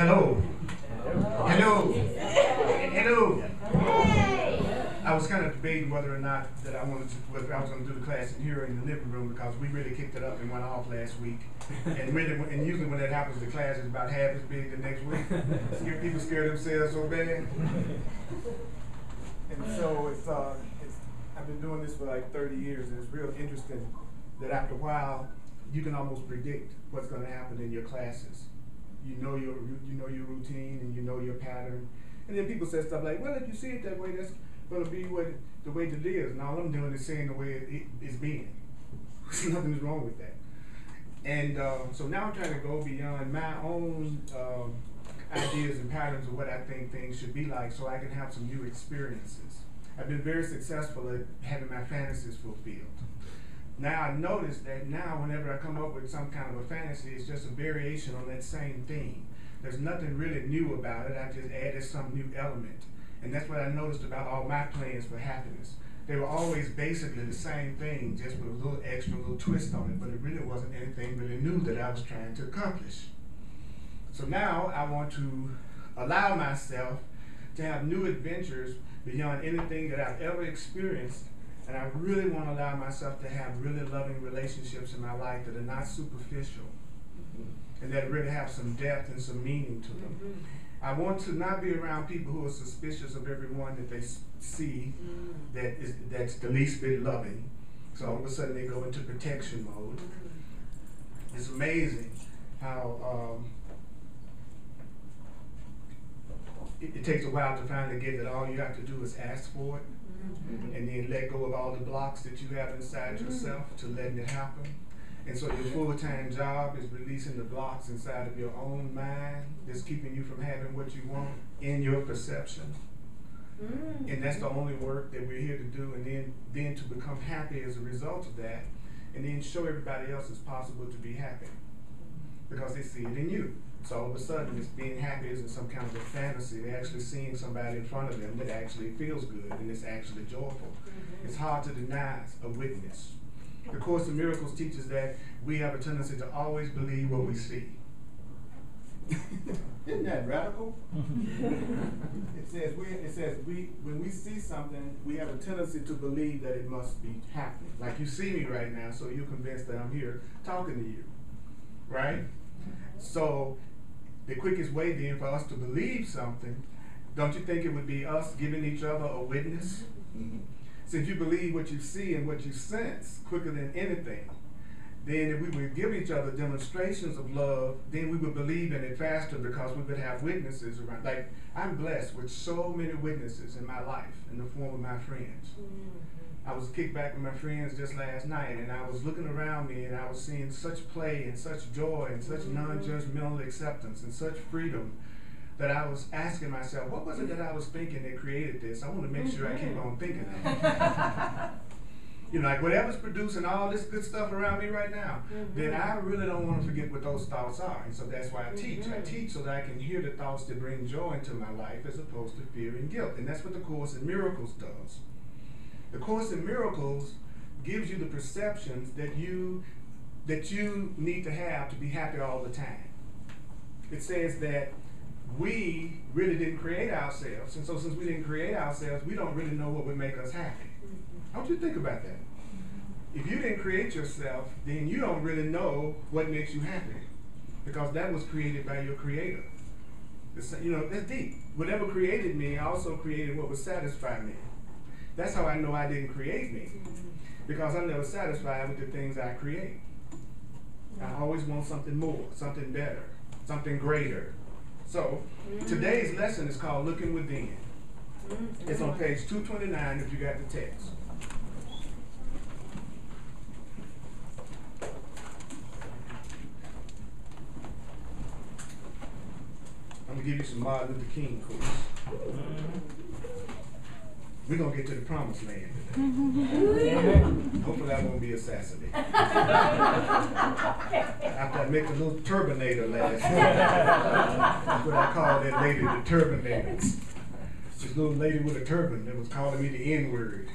Hello. Hello. Hello. I was kind of debating whether or not that whether I was going to do the class in here or in the living room, because we really kicked it up and went off last week. And usually when that happens, the class is about half as big the next week. People scare themselves so bad. And so I've been doing this for like 30 years, and it's real interesting that after a while, you can almost predict what's going to happen in your classes. You know your routine and you know your pattern. And then people say stuff like, well, if you see it that way, that's going to be the way it is. And all I'm doing is saying the way it is being. Nothing is wrong with that. And so now I'm trying to go beyond my own ideas and patterns of what I think things should be like, so I can have some new experiences. I've been very successful at having my fantasies fulfilled. Now I notice that now whenever I come up with some kind of a fantasy, it's just a variation on that same theme. There's nothing really new about it. I just added some new element. And that's what I noticed about all my plans for happiness. They were always basically the same thing, just with a little extra, little twist on it, but it really wasn't anything really new that I was trying to accomplish. So now I want to allow myself to have new adventures beyond anything that I've ever experienced. And I really want to allow myself to have really loving relationships in my life that are not superficial, and that really have some depth and some meaning to them. I want to not be around people who are suspicious of everyone that they see that's the least bit loving. So all of a sudden they go into protection mode. It's amazing how it takes a while to finally get that all you have to do is ask for it. And then let go of all the blocks that you have inside yourself to letting it happen. And so your full-time job is releasing the blocks inside of your own mind that's keeping you from having what you want in your perception. And that's the only work that we're here to do, and then to become happy as a result of that, and then show everybody else it's possible to be happy because they see it in you. So all of a sudden, it's being happy isn't some kind of a fantasy. They're actually seeing somebody in front of them that actually feels good and it's actually joyful. It's hard to deny a witness. The Course in Miracles teaches that we have a tendency to always believe what we see. Isn't that radical? It says when we see something, we have a tendency to believe that it must be happening. Like you see me right now, so you're convinced that I'm here talking to you, right? So the quickest way then for us to believe something, don't you think it would be us giving each other a witness? Since you believe what you see and what you sense quicker than anything, then if we would give each other demonstrations of love, then we would believe in it faster because we would have witnesses around. Like, I'm blessed with so many witnesses in my life in the form of my friends. I was kicked back with my friends just last night, and I was looking around me and I was seeing such play and such joy and such non-judgmental acceptance and such freedom that I was asking myself, what was it that I was thinking that created this? I want to make sure I keep on thinking that. You know, like whatever's producing all this good stuff around me right now, then I really don't want to forget what those thoughts are. And so that's why I teach. I teach so that I can hear the thoughts that bring joy into my life as opposed to fear and guilt. And that's what the Course in Miracles does. The Course in Miracles gives you the perceptions that you need to have to be happy all the time. It says that we really didn't create ourselves, and so since we didn't create ourselves, we don't really know what would make us happy. I want you to think about that. If you didn't create yourself, then you don't really know what makes you happy, because that was created by your Creator. You know, that's deep. Whatever created me also created what would satisfy me. That's how I know I didn't create me, because I'm never satisfied with the things I create. I always want something more, something better, something greater. So today's lesson is called Looking Within. It's on page 229 if you got the text. I'm going to give you some Martin Luther King quotes. We're going to get to the promised land today. Hopefully I won't be assassinated. After I met the little Turbinator last night. That's what I call that lady, the Turbinator. This little lady with a turban that was calling me the N-word.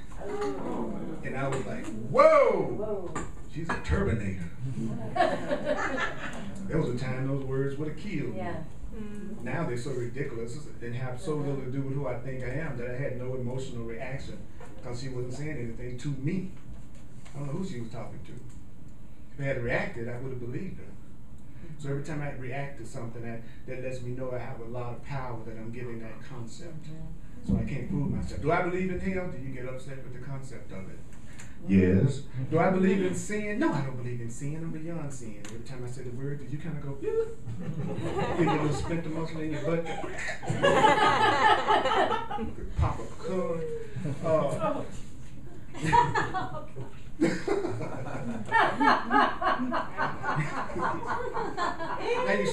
And I was like, whoa! She's a Turbinator. There was a time those words would have killed me. Now they're so ridiculous and have so little to do with who I think I am that I had no emotional reaction because she wasn't saying anything to me. I don't know who she was talking to. If I had reacted, I would have believed her. So every time I react to something, that lets me know I have a lot of power that I'm giving that concept. So I can't fool myself. Do I believe in hell? Do you get upset with the concept of it? Yes. Do I believe in sin? No, I don't believe in sin. I'm beyond sin. Every time I say the word, do you kind of go, you get a little splinter muscle in your butt? Pop a cone. Now you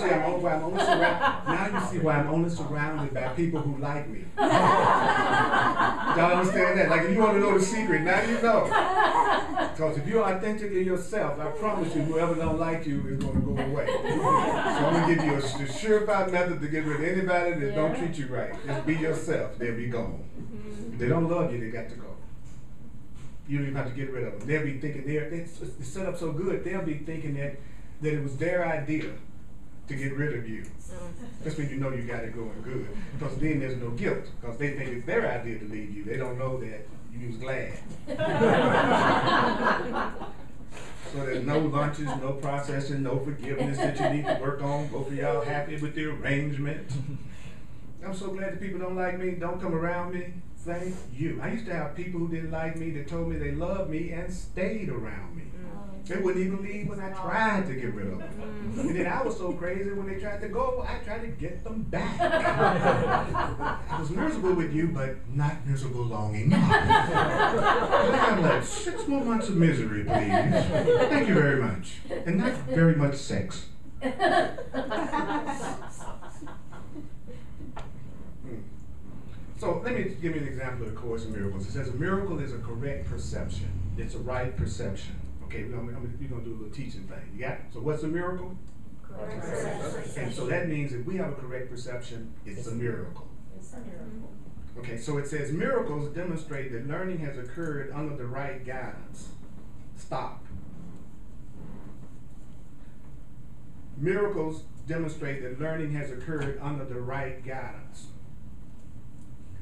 see why I'm only surrounded by people who like me. Y'all understand that? Like if you want to know the secret, now you know. Because if you're authentically yourself, I promise you, whoever don't like you is going to go away. So I'm going to give you a surefire method to get rid of anybody that don't treat you right. Just be yourself. They'll be gone. If they don't love you, they got to go. You don't even have to get rid of them. They'll be thinking it's set up so good. They'll be thinking that it was their idea to get rid of you. That's when you know you got it going good. Because then there's no guilt. Because they think it's their idea to leave you. They don't know that you was glad. So there's no lunches, no processing, no forgiveness that you need to work on. Both of y'all happy with the arrangement. I'm so glad that people don't like me, don't come around me. Thank you. I used to have people who didn't like me that told me they loved me and stayed around me. They wouldn't even leave when I tried to get rid of them. And then I was so crazy when they tried to go, I tried to get them back. I was miserable with you, but not miserable long enough. I'd like 6 more months of misery, please. Thank you very much. And not very much sex. So let me give you an example of the Course in Miracles. It says a miracle is a correct perception. It's a right perception. Okay, we're going to do a little teaching thing. You got it? So what's a miracle? Correct perception. And so that means if we have a correct perception, it's a miracle. It's a miracle. Okay, so it says miracles demonstrate that learning has occurred under the right guidance. Stop. Miracles demonstrate that learning has occurred under the right guidance.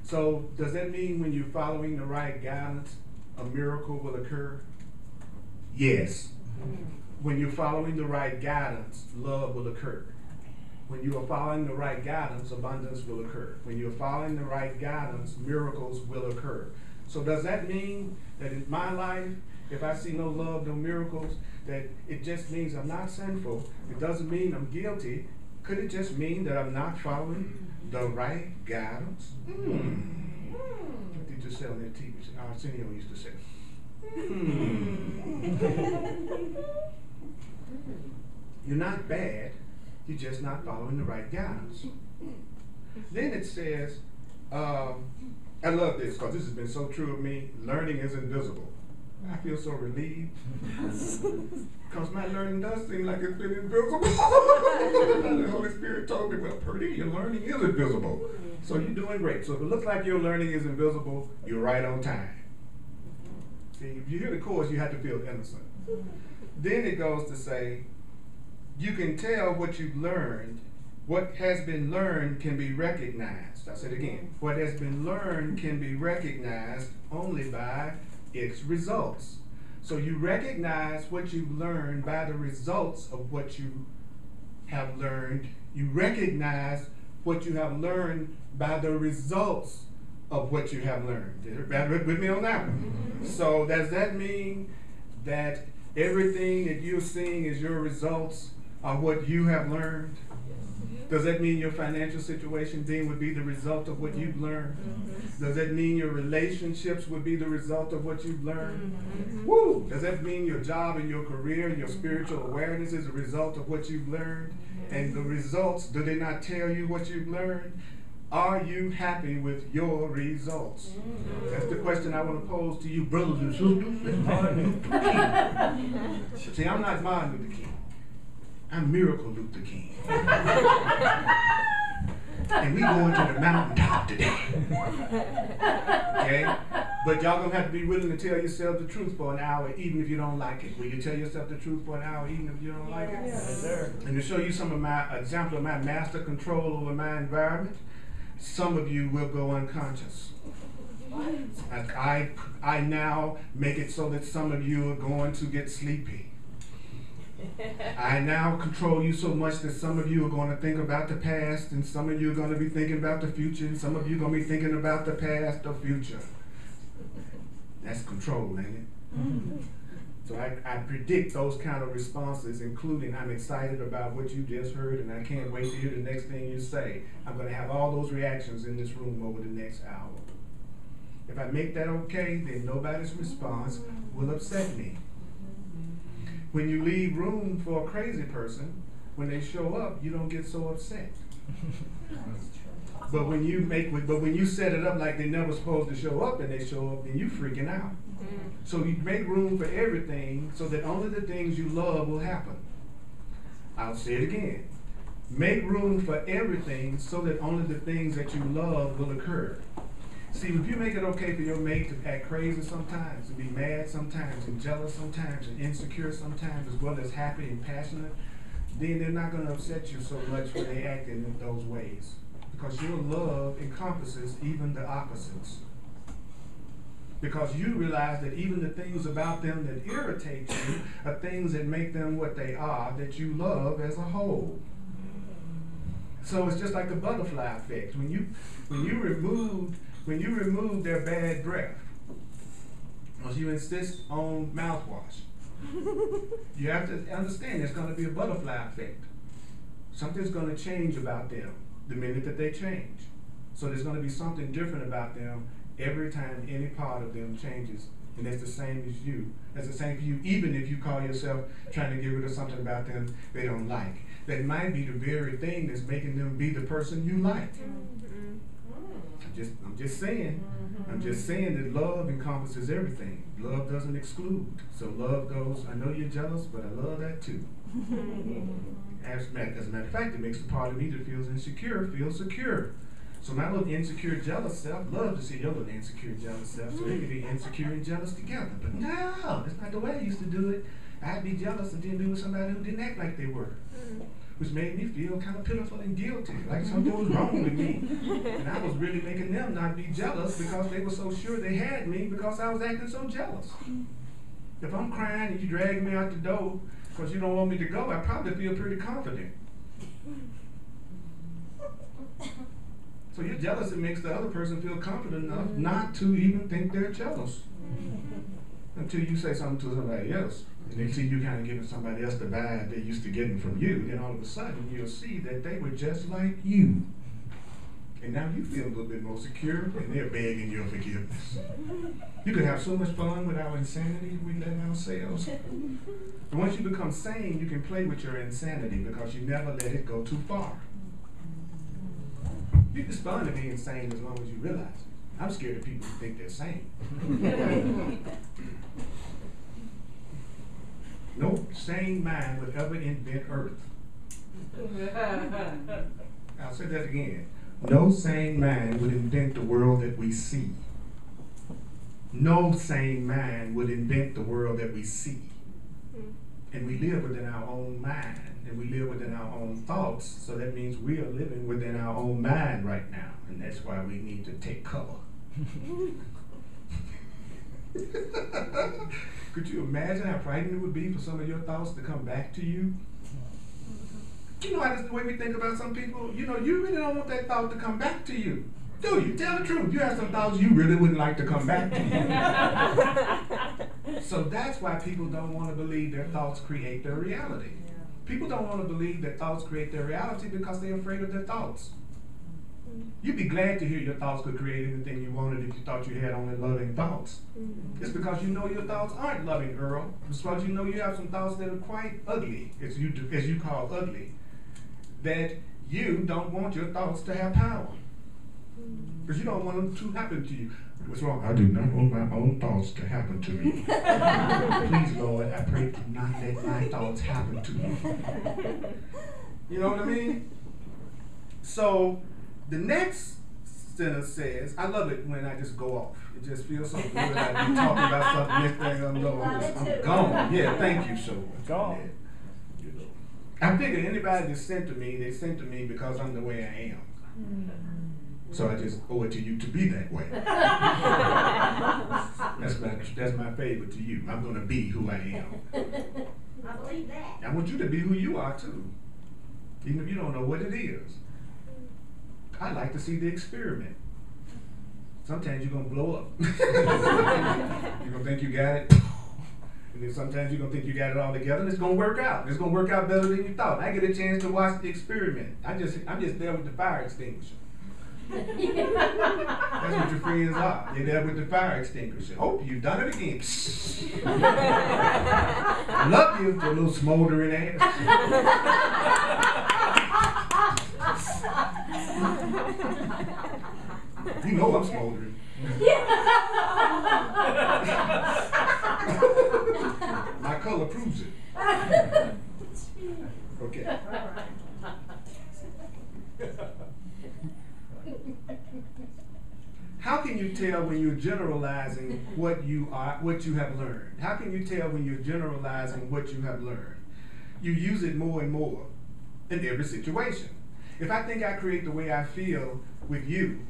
So does that mean when you're following the right guidance, a miracle will occur? Yes. When you're following the right guidance, love will occur. When you are following the right guidance, abundance will occur. When you're following the right guidance, miracles will occur. So does that mean that in my life, if I see no love, no miracles, that it just means I'm not sinful? It doesn't mean I'm guilty. Could it just mean that I'm not following the right guidance? What did you say on that TV? Arsenio used to say. You're not bad, you're just not following the right guidance. Then it says, I love this because this has been so true of me, learning is invisible. I feel so relieved because my learning does seem like it's been invisible. The Holy Spirit told me, well, Purdy, your learning is invisible. So you're doing great. So if it looks like your learning is invisible, you're right on time. See, if you hear the Course, you have to feel innocent. Then it goes to say, you can tell what you've learned. What has been learned can be recognized. I said again, what has been learned can be recognized only by its results. So you recognize what you've learned by the results of what you have learned. You recognize what you have learned by the results of what you have learned. Everybody with me on that one? So does that mean that everything that you're seeing is your results of what you have learned? Does that mean your financial situation then would be the result of what you've learned? Does that mean your relationships would be the result of what you've learned? Woo! Does that mean your job and your career and your spiritual awareness is a result of what you've learned? And the results, do they not tell you what you've learned? Are you happy with your results? That's the question I want to pose to you, brothers and sisters. It's Martin Luther King. See, I'm not Martin Luther King. I'm Miracle Luther King. And we going to the mountaintop today. Okay? But y'all gonna have to be willing to tell yourself the truth for an hour, even if you don't like it. Will you tell yourself the truth for an hour, even if you don't like it? Yes, sir. And to show you some of my example of my master control over my environment, some of you will go unconscious. I now make it so that some of you are going to get sleepy. I now control you so much that some of you are going to think about the past, and some of you are going to be thinking about the future, and some of you are going to be thinking about the past or future. That's control, ain't it? Mm-hmm. So I predict those kind of responses, including I'm excited about what you just heard, and I can't wait to hear the next thing you say. I'm going to have all those reactions in this room over the next hour. If I make that okay, then nobody's response will upset me. When you leave room for a crazy person, when they show up, you don't get so upset. But when you set it up like they're never supposed to show up and they show up, then you freaking out. So you make room for everything so that only the things you love will happen. I'll say it again. Make room for everything so that only the things that you love will occur. See, if you make it okay for your mate to act crazy sometimes, and be mad sometimes, and jealous sometimes, and insecure sometimes, as well as happy and passionate, then they're not going to upset you so much when they act in those ways. Because your love encompasses even the opposites. Because you realize that even the things about them that irritate you are things that make them what they are, that you love as a whole. So it's just like the butterfly effect. When you remove their bad breath, because you insist on mouthwash, you have to understand there's going to be a butterfly effect. Something's going to change about them the minute that they change. So there's going to be something different about them every time any part of them changes. And that's the same as you. That's the same for you, even if you call yourself trying to get rid of something about them they don't like. That might be the very thing that's making them be the person you like. I'm just saying. I'm just saying that love encompasses everything. Love doesn't exclude. So love goes, I know you're jealous, but I love that too. As a matter of fact, it makes the part of me that feels insecure feel secure. So my little insecure, jealous self love to see your little insecure, jealous self, so they can be insecure and jealous together. But no, that's not the way I used to do it. I'd be jealous and then be with somebody who didn't act like they were, which made me feel kind of pitiful and guilty, like something was wrong with me. And I was really making them not be jealous because they were so sure they had me because I was acting so jealous. If I'm crying and you drag me out the door because you don't want me to go, I probably feel pretty confident. So you're jealous, it makes the other person feel confident enough not to even think they're jealous. Until you say something to somebody else, and they see you kind of giving somebody else the vibe they used to getting from you, then all of a sudden you'll see that they were just like you. And now you feel a little bit more secure, and they're begging your forgiveness. You could have so much fun with our insanity if we let ourselves. But once you become sane, you can play with your insanity because you never let it go too far. You can respond to being sane as long as you realize it. I'm scared of people who think they're sane. No sane mind would ever invent Earth. I'll say that again. No sane mind would invent the world that we see. No sane mind would invent the world that we see. And we live within our own mind, and we live within our own thoughts, so that means we are living within our own mind right now, and that's why we need to take cover. Could you imagine how frightening it would be for some of your thoughts to come back to you? You know how that's the way we think about some people? You know, you really don't want that thought to come back to you. Do you? Tell the truth. You have some thoughts you really wouldn't like to come back to you. So that's why people don't want to believe their thoughts create their reality. People don't want to believe that thoughts create their reality because they're afraid of their thoughts. You'd be glad to hear your thoughts could create anything you wanted if you thought you had only loving thoughts. It's because you know your thoughts aren't loving, Earl. It's because you know you have some thoughts that are quite ugly, as you call ugly, that you don't want your thoughts to have power. Because you don't want them to happen to you. What's wrong? I do not want my own thoughts to happen to me. Please, Lord, I pray to not let my thoughts happen to me. You know what I mean? So The next sentence says, I love it when I just go off. It just feels so good. I be talking about something, next thing I know, I'm gone. Yeah, thank you so much. Gone. Yeah, you know. I figure anybody that's sent to me, they sent to me because I'm the way I am. So I just owe it to you to be that way. That's my favor to you. I'm going to be who I am. I believe that. I want you to be who you are too, even if you don't know what it is. I like to see the experiment. Sometimes you're going to blow up. You're going to think you got it. And then sometimes you're going to think you got it all together, and it's going to work out. It's going to work out better than you thought. I get a chance to watch the experiment. I'm just there with the fire extinguisher. That's what your friends are. You're there with the fire extinguisher. Oh, you've done it again. I love you, your little smoldering ass. You know I'm smoldering. My color proves it. Okay. How can you tell when you're generalizing what you have learned? How can you tell when you're generalizing what you have learned? You use it more and more in every situation. If I think I create the way I feel with you,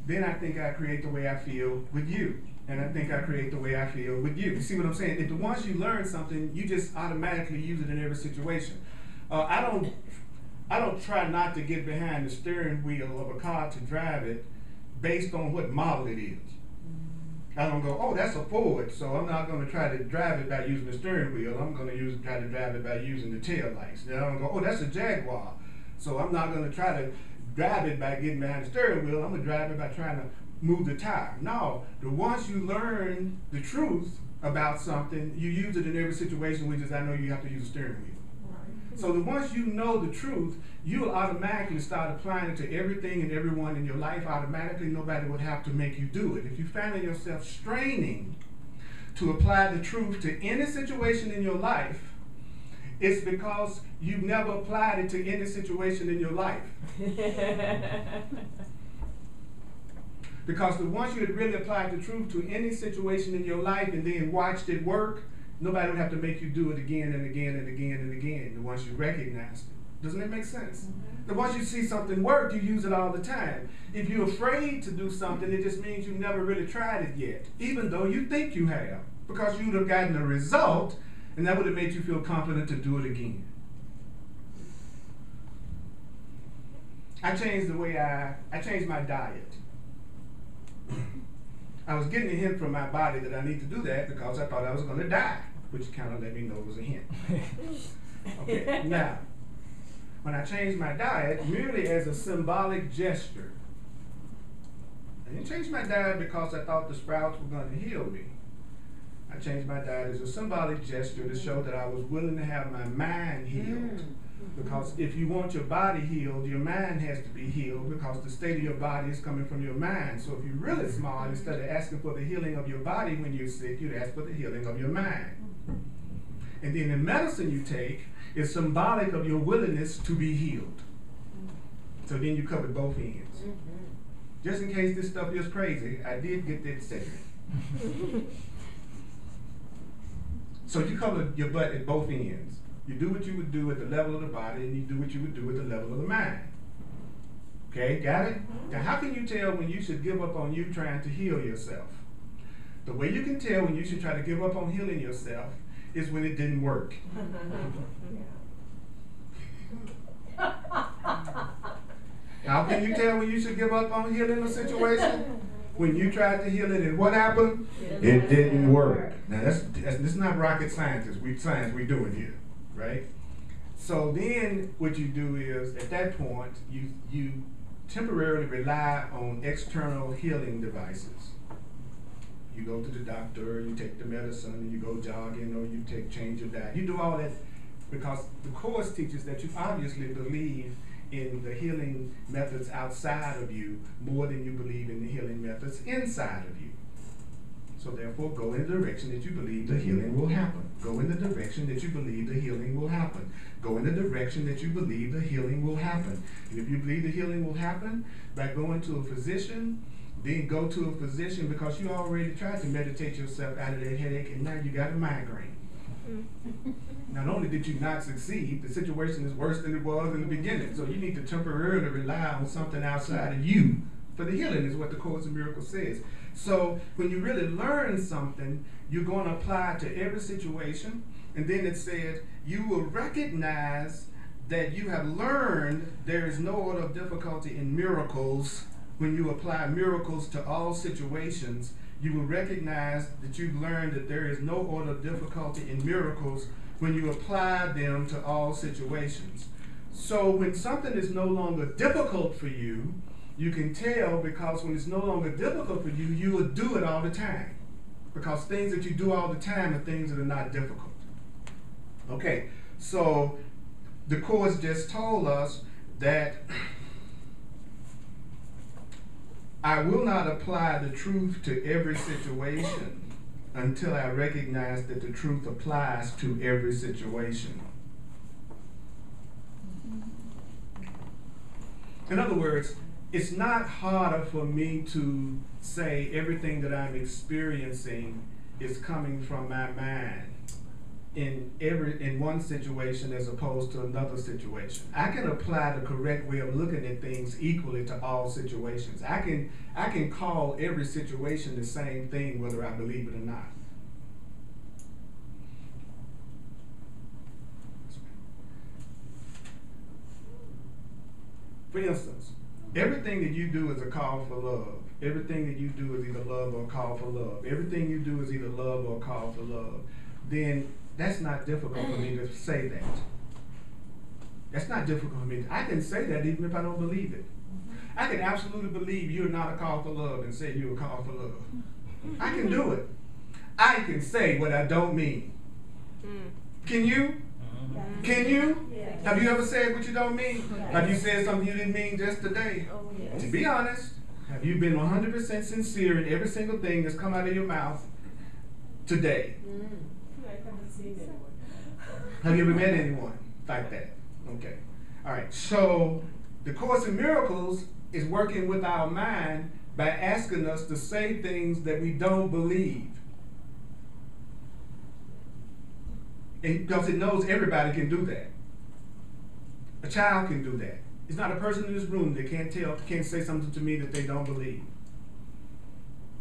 then I think I create the way I feel with you. And I think I create the way I feel with you. You see what I'm saying? If once you learn something, you just automatically use it in every situation. I don't try not to get behind the steering wheel of a car to drive it based on what model it is. I don't go, oh, that's a Ford, so I'm not going to try to drive it by using the steering wheel. I'm going to try to drive it by using the tail lights. Then I don't go, oh, that's a Jaguar, so I'm not going to try to drive it by getting behind the steering wheel. I'm going to drive it by trying to move the tire. No, once you learn the truth about something, you use it in every situation, which is I know you have to use a steering wheel. So that once you know the truth, you'll automatically start applying it to everything and everyone in your life. Automatically, nobody would have to make you do it. If you find yourself straining to apply the truth to any situation in your life, it's because you've never applied it to any situation in your life. Because once you had really applied the truth to any situation in your life and then watched it work, nobody would have to make you do it again and again and again and again once you recognized it. Doesn't that make sense? Mm-hmm. Once you see something work, you use it all the time. If you're afraid to do something, it just means you've never really tried it yet, even though you think you have, because you would have gotten a result, and that would have made you feel confident to do it again. I changed my diet. I was getting a hint from my body that I need to do that because I thought I was going to die, which kind of let me know it was a hint. Okay, now, when I changed my diet, merely as a symbolic gesture, I didn't change my diet because I thought the sprouts were going to heal me. I changed my diet as a symbolic gesture to show that I was willing to have my mind healed. Because if you want your body healed, your mind has to be healed because the state of your body is coming from your mind. So if you're really smart, instead of asking for the healing of your body when you're sick, you'd ask for the healing of your mind. And then the medicine you take is symbolic of your willingness to be healed. So then you covered both ends. Just in case this stuff is crazy, I did get that segment. So you cover your butt at both ends. You do what you would do at the level of the body, and you do what you would do at the level of the mind. Okay, got it? Now, how can you tell when you should give up on you trying to heal yourself? The way you can tell when you should try to give up on healing yourself is when it didn't work. How can you tell when you should give up on healing a situation? When you tried to heal it, and what happened? It didn't work. Now, this is not rocket science we're doing here. Right? So then what you do is, at that point, you temporarily rely on external healing devices. You go to the doctor, you take the medicine, and you go jogging, or you change your diet. You do all that because the Course teaches that you obviously believe in the healing methods outside of you more than you believe in the healing methods inside of you. So therefore, go in the direction that you believe the healing will happen. Go in the direction that you believe the healing will happen. Go in the direction that you believe the healing will happen. And if you believe the healing will happen by going to a physician, then go to a physician because you already tried to meditate yourself out of that headache and now you got a migraine. Not only did you not succeed, the situation is worse than it was in the beginning. So you need to temporarily rely on something outside of you for the healing, is what the Course in Miracles says. So when you really learn something, you're going to apply it to every situation. And then it says, you will recognize that you have learned there is no order of difficulty in miracles. When you apply miracles to all situations, you will recognize that you've learned that there is no order of difficulty in miracles when you apply them to all situations. So when something is no longer difficult for you, you can tell, because when it's no longer difficult for you, you will do it all the time. Because things that you do all the time are things that are not difficult. Okay, so the Course just told us that I will not apply the truth to every situation until I recognize that the truth applies to every situation. In other words, it's not harder for me to say everything that I'm experiencing is coming from my mind in one situation as opposed to another situation. I can apply the correct way of looking at things equally to all situations. I can call every situation the same thing whether I believe it or not. For instance, everything that you do is a call for love. Everything that you do is either love or a call for love. Everything you do is either love or a call for love. Then that's not difficult for me to say that. That's not difficult for me. I can say that even if I don't believe it. I can absolutely believe you're not a call for love and say you're a call for love. I can do it. I can say what I don't mean. Can you? Can you? Yes. Have you ever said what you don't mean? Yes. Have you said something you didn't mean just today? Oh, yes. To be honest, have you been 100% sincere in every single thing that's come out of your mouth today? Have you ever met anyone like that? Okay. All right. So the Course in Miracles is working with our mind by asking us to say things that we don't believe. And because it knows everybody can do that. A child can do that. It's not a person in this room that can't say something to me that they don't believe.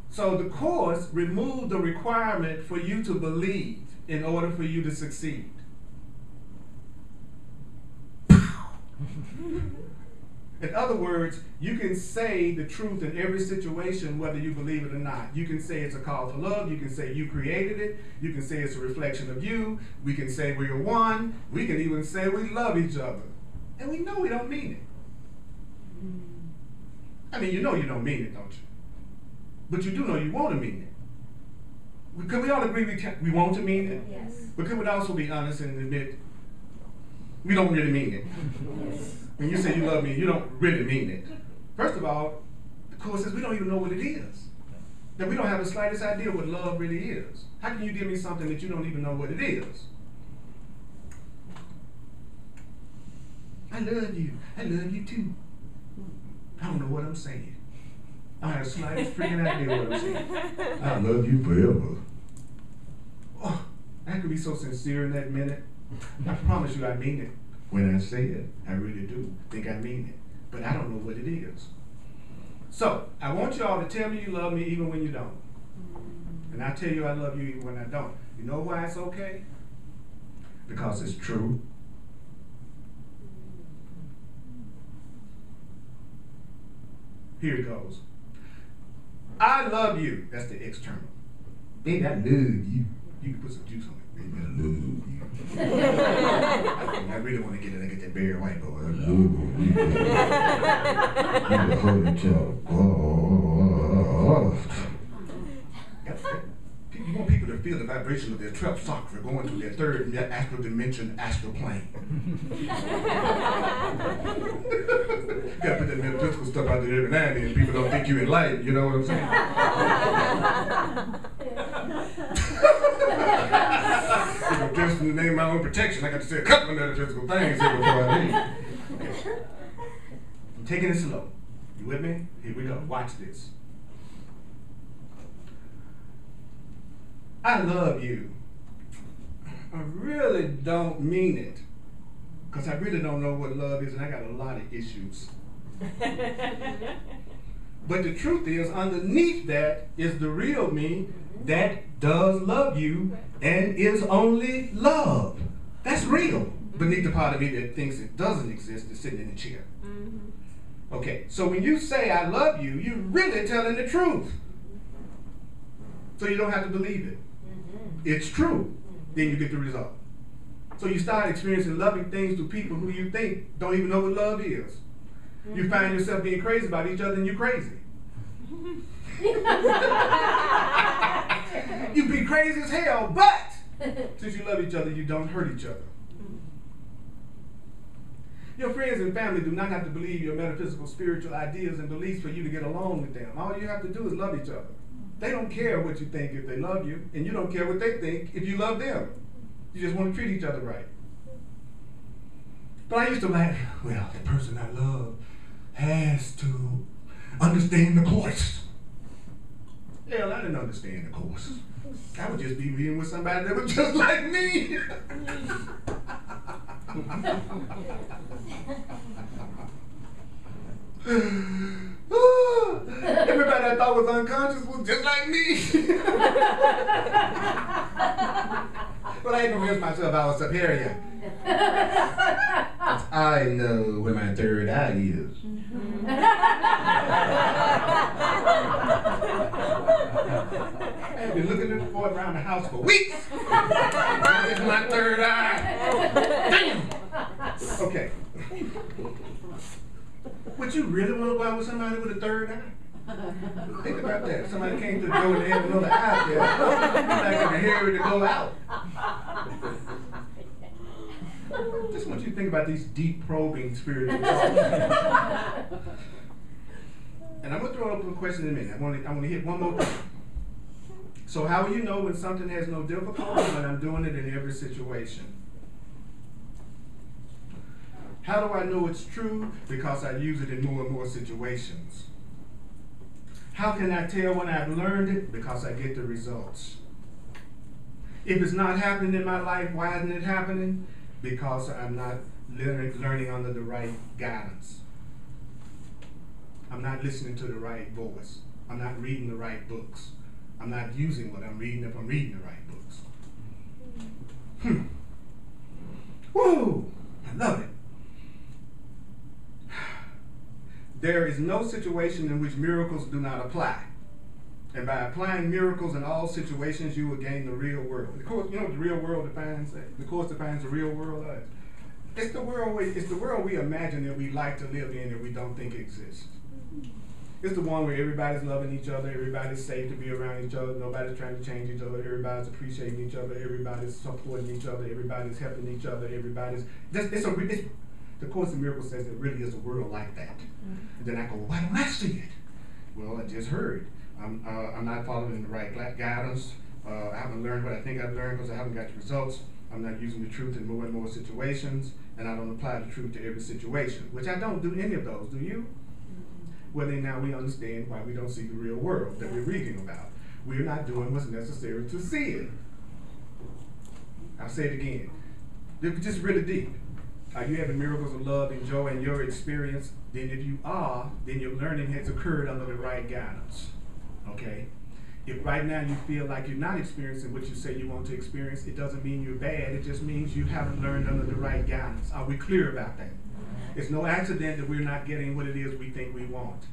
So the Course removed the requirement for you to believe in order for you to succeed. In other words, you can say the truth in every situation whether you believe it or not. You can say it's a call for love. You can say you created it. You can say it's a reflection of you. We can say we're one. We can even say we love each other. And we know we don't mean it. I mean, you know you don't mean it, don't you? But you do know you want to mean it. Could we all agree we want to mean it? Yes. But could we also be honest and admit we don't really mean it? Yes. When you say you love me, you don't really mean it. First of all, the Course says we don't even know what it is. That we don't have the slightest idea what love really is. How can you give me something that you don't even know what it is? I love you. I love you too. I don't know what I'm saying. I have the slightest freaking idea what I'm saying. I love you forever. Oh, I could be so sincere in that minute. I promise you I mean it. When I say it, I really do think I mean it. But I don't know what it is. So, I want you all to tell me you love me even when you don't. And I tell you I love you even when I don't. You know why it's okay? Because it's true. Here it goes. I love you. That's the external. Baby, I love you. You can put some juice on it. Baby, I love you. I really want to get that Barry White boy. I love you. You the holy child. You want people to feel the vibration of their 12th chakra going to their third astral dimension, astral plane. You gotta put that metaphysical stuff out there every now and then. People don't think you're enlightened, you know what I'm saying? in the name of my own protection, I got to say a couple of metaphysical things here before I leave. Okay. I'm taking it slow. You with me? Here we go. Watch this. I love you. I really don't mean it. Because I really don't know what love is, and I got a lot of issues. But the truth is, underneath that is the real me that does love you and is only love. That's real. Beneath the part of me that thinks it doesn't exist is sitting in the chair. Okay, so when you say I love you, you're really telling the truth. So you don't have to believe it. It's true. Then you get the result. So you start experiencing loving things to people who you think don't even know what love is. You find yourself being crazy about each other and you're crazy. You be crazy as hell, but since you love each other, you don't hurt each other. Your friends and family do not have to believe your metaphysical, spiritual ideas and beliefs for you to get along with them. All you have to do is love each other. They don't care what you think if they love you, and you don't care what they think if you love them. You just want to treat each other right. But I used to like, well, the person I love has to understand the course. Hell, I didn't understand the course. I would just be being with somebody that was just like me. Everybody I thought was unconscious was just like me. But I even convinced myself I was superior. I know where my third eye is. I've been looking for it around the house for weeks. It's my third eye. Damn. Okay. Would you really want to go out with somebody with a third eye? Think about that. Somebody came to the door and they had another eye there. You're not going to hear it to go out. Just want you to think about these deep probing spiritual thoughts. And I'm going to throw up a question in a minute. I want to hit one more thing. So how will you know when something has no difficulty? When I'm doing it in every situation. How do I know it's true? Because I use it in more and more situations. How can I tell when I've learned it? Because I get the results. If it's not happening in my life, why isn't it happening? Because I'm not learning under the right guidance. I'm not listening to the right voice. I'm not reading the right books. I'm not using what I'm reading if I'm reading the right books. Woo! I love it. There is no situation in which miracles do not apply. And by applying miracles in all situations, you will gain the real world. The Course, you know what the real world defines? The Course defines the real world as? It's the world we imagine that we like to live in that we don't think exists. It's the one where everybody's loving each other, everybody's safe to be around each other, nobody's trying to change each other, everybody's appreciating each other, everybody's supporting each other, everybody's helping each other, the Course in Miracles says it really is a world like that. And then I go, why don't I see it? Well, I just heard. I'm not following the right guidance. I haven't learned what I think I've learned because I haven't got the results. I'm not using the truth in more and more situations, and I don't apply the truth to every situation, which I don't do any of those. Do you? Well, then now we understand why we don't see the real world that we're reading about. We're not doing what's necessary to see it. I'll say it again. It's just really deep. Are you having miracles of love and joy in your experience? Then if you are, then your learning has occurred under the right guidance. Okay? If right now you feel like you're not experiencing what you say you want to experience, it doesn't mean you're bad. It just means you haven't learned under the right guidance. Are we clear about that? It's no accident that we're not getting what it is we think we want.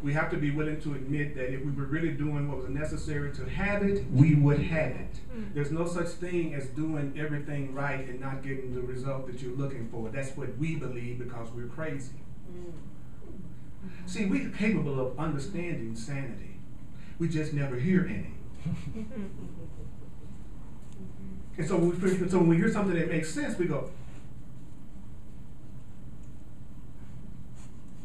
We have to be willing to admit that if we were really doing what was necessary to have it, we would have it. There's no such thing as doing everything right and not getting the result that you're looking for. That's what we believe because we're crazy. See, we're capable of understanding sanity. We just never hear any. And so when we hear something that makes sense, we go,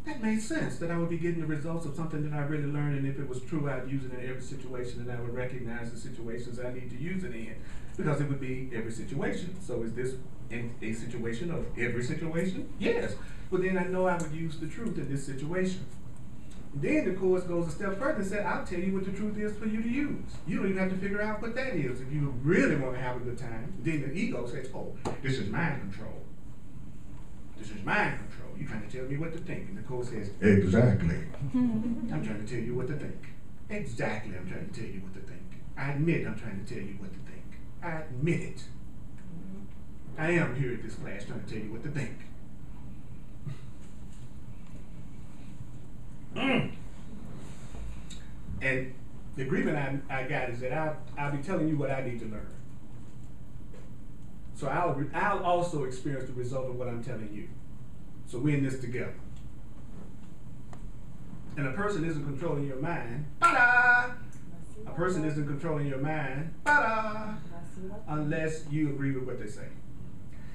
that made sense, that I would be getting the results of something that I really learned, and if it was true, I'd use it in every situation, and I would recognize the situations I need to use it in. Because it would be every situation. So is this in a situation of every situation? Yes. But then I know I would use the truth in this situation. Then the course goes a step further and said, I'll tell you what the truth is for you to use. You don't even have to figure out what that is. If you really want to have a good time, then the ego says, oh, this is mind control. This is mind control. You're trying to tell me what to think. And the course says, exactly. I'm trying to tell you what to think. Exactly, I'm trying to tell you what to think. I admit I'm trying to tell you what to think. I admit it. I am here at this class trying to tell you what to think. And the agreement I got is that I'll be telling you what I need to learn. So I'll also experience the result of what I'm telling you. So we're in this together. And a person isn't controlling your mind. Ta-da! A person isn't controlling your mind. Ta-da! Unless you agree with what they say.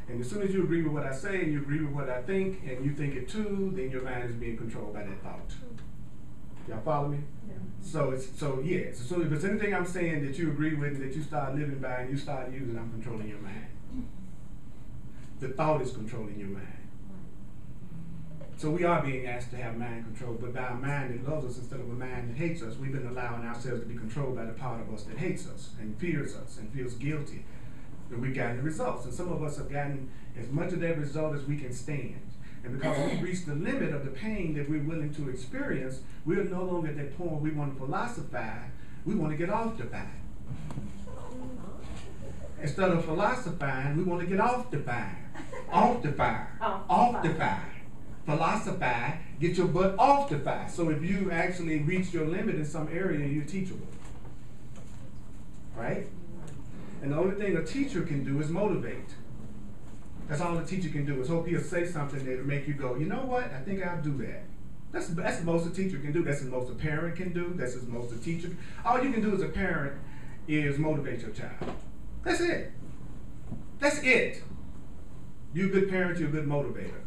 And as soon as you agree with what I say and you agree with what I think and you think it too, then your mind is being controlled by that thought. Y'all follow me? Yeah. So if it's anything I'm saying that you agree with and that you start living by and you start using, I'm controlling your mind. The thought is controlling your mind. So we are being asked to have mind control, but by a mind that loves us instead of a mind that hates us. We've been allowing ourselves to be controlled by the part of us that hates us and fears us and feels guilty. And we've gotten the results. And some of us have gotten as much of that result as we can stand. And because we've reached the limit of the pain that we're willing to experience, we're no longer at that point where we want to philosophize. We want to get off the fire. Instead of philosophizing, we want to get off the fire. Off the fire. Off the fire. Philosophize, get your butt off the fire. So if you actually reach your limit in some area, you're teachable. Right? And the only thing a teacher can do is motivate. That's all a teacher can do, is hope he'll say something that will make you go, you know what, I think I'll do that. That's the most a teacher can do. That's the most a parent can do. That's the most a teacher. All you can do as a parent is motivate your child. That's it. That's it. You're a good parent, you're a good motivator.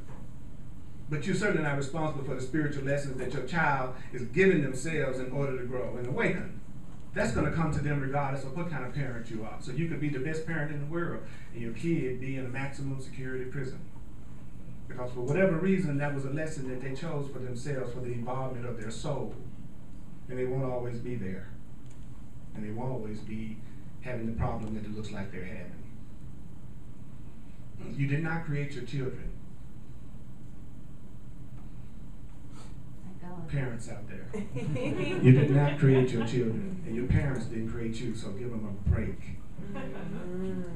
But you're certainly not responsible for the spiritual lessons that your child is giving themselves in order to grow and awaken. That's going to come to them regardless of what kind of parent you are. So you could be the best parent in the world and your kid be in a maximum security prison. Because for whatever reason, that was a lesson that they chose for themselves for the involvement of their soul. And they won't always be there. And they won't always be having the problem that it looks like they're having. You did not create your children. Parents out there. You did not create your children, and your parents didn't create you, so give them a break.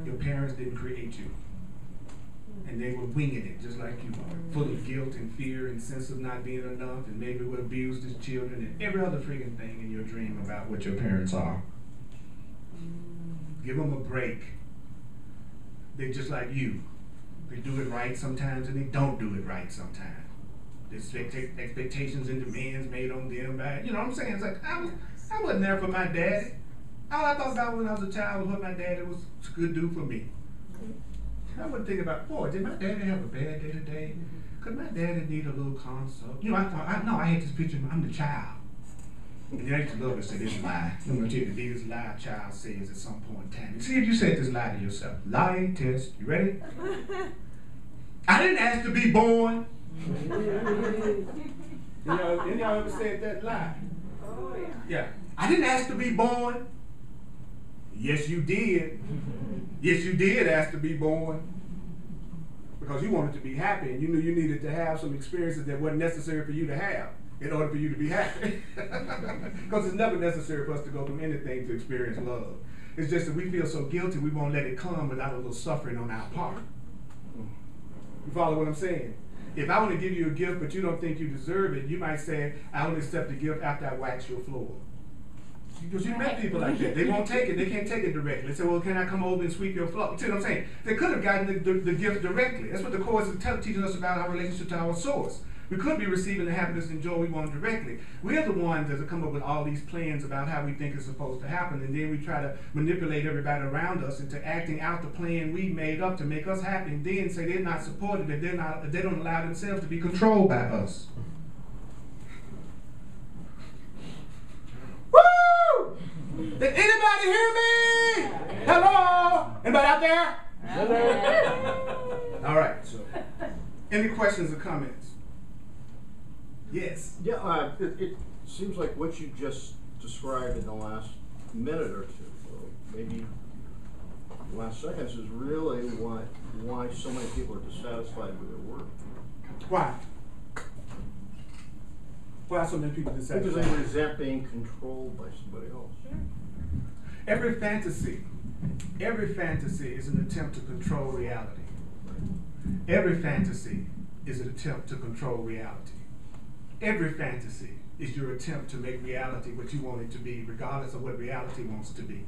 Your parents didn't create you, and they were winging it just like you are, full of guilt and fear and sense of not being enough, and maybe were abused as children and every other freaking thing in your dream about what your parents are. Give them a break. They're just like you. They do it right sometimes, and they don't do it right sometimes. Expectations and demands made on them by, you know what I'm saying? It's like, I wasn't there for my daddy. All I thought about when I was a child was what my daddy was good do for me. I wouldn't think about, boy, did my daddy have a bad day today? Could my daddy need a little consult? You know, I thought, I had this picture, I'm the child. And then I used to love to say this lie. I'm going to tell you the biggest lie a child says at some point in time. See if you said this lie to yourself. Lying test. You ready? I didn't ask to be born. Y'all ever said that lie? Oh, yeah. Yeah. I didn't ask to be born. Yes, you did. Yes, you did ask to be born. Because you wanted to be happy and you knew you needed to have some experiences that weren't necessary for you to have in order for you to be happy. Because it's never necessary for us to go through anything to experience love. It's just that we feel so guilty we won't let it come without a little suffering on our part. You follow what I'm saying? If I want to give you a gift but you don't think you deserve it, you might say, I only accept the gift after I wax your floor. Because you met people like that. They won't take it. They can't take it directly. They say, well, can I come over and sweep your floor? You see what I'm saying? They could have gotten the gift directly. That's what the Course is teaching us about our relationship to our source. We could be receiving the happiness and joy we want directly. We're the ones that come up with all these plans about how we think it's supposed to happen, and then we try to manipulate everybody around us into acting out the plan we made up to make us happy, and then say they're not supported, that they don't allow themselves to be controlled by us. Woo! Did anybody hear me? Hello? Anybody out there? Hello. All right, so any questions or comments? Yes. Yeah, it seems like what you just described in the last minute or two, or maybe the last seconds, is really why so many people are dissatisfied with their work. Why? Why so many people dissatisfied? Because they resent being controlled by somebody else. Every fantasy is an attempt to control reality. Every fantasy is an attempt to control reality. Every fantasy is your attempt to make reality what you want it to be, regardless of what reality wants to be.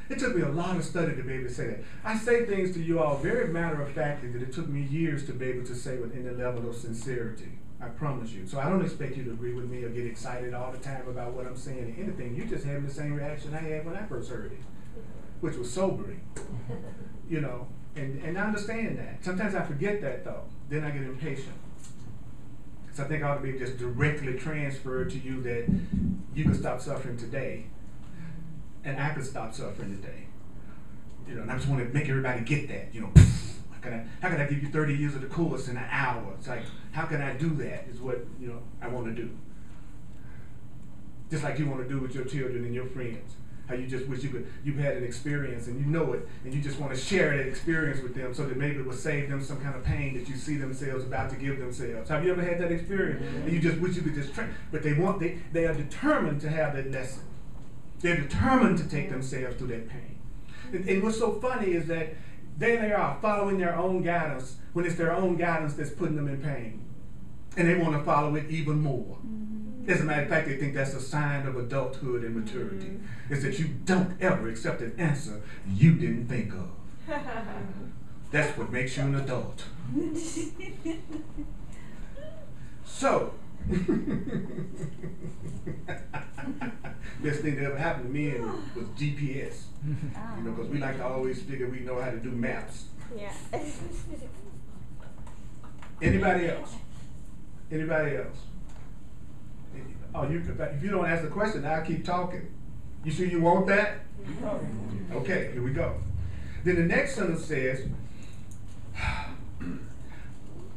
It took me a lot of study to be able to say that. I say things to you all very matter-of-factly that it took me years to be able to say with any level of sincerity. I promise you. So I don't expect you to agree with me or get excited all the time about what I'm saying or anything. You just having the same reaction I had when I first heard it, which was sobering. You know, and I understand that. Sometimes I forget that though. Then I get impatient. So I think I ought to be just directly transferred to you that you can stop suffering today and I can stop suffering today. You know, and I just want to make everybody get that, you know. How can I give you 30 years of the course in an hour? It's like, how can I do that is what, you know, I want to do. Just like you want to do with your children and your friends. How you just wish you've had an experience and you know it, and you just want to share that experience with them so that maybe it will save them some kind of pain that you see themselves about to give themselves. Have you ever had that experience? Mm-hmm. And you just wish you could just train, but they are determined to have that lesson. They're determined to take themselves through that pain. And what's so funny is that there they are following their own guidance when it's their own guidance that's putting them in pain. And they want to follow it even more. Mm-hmm. As a matter of fact, they think that's a sign of adulthood and maturity. Mm-hmm. Is that you don't ever accept an answer you didn't think of. That's what makes you an adult. So, best thing that ever happened to me was GPS. You know, because we like to always figure we know how to do maps. Yeah. Anybody else? Anybody else? Oh, if you don't ask the question, I'll keep talking. You sure you want that? Okay, here we go. Then the next sentence says,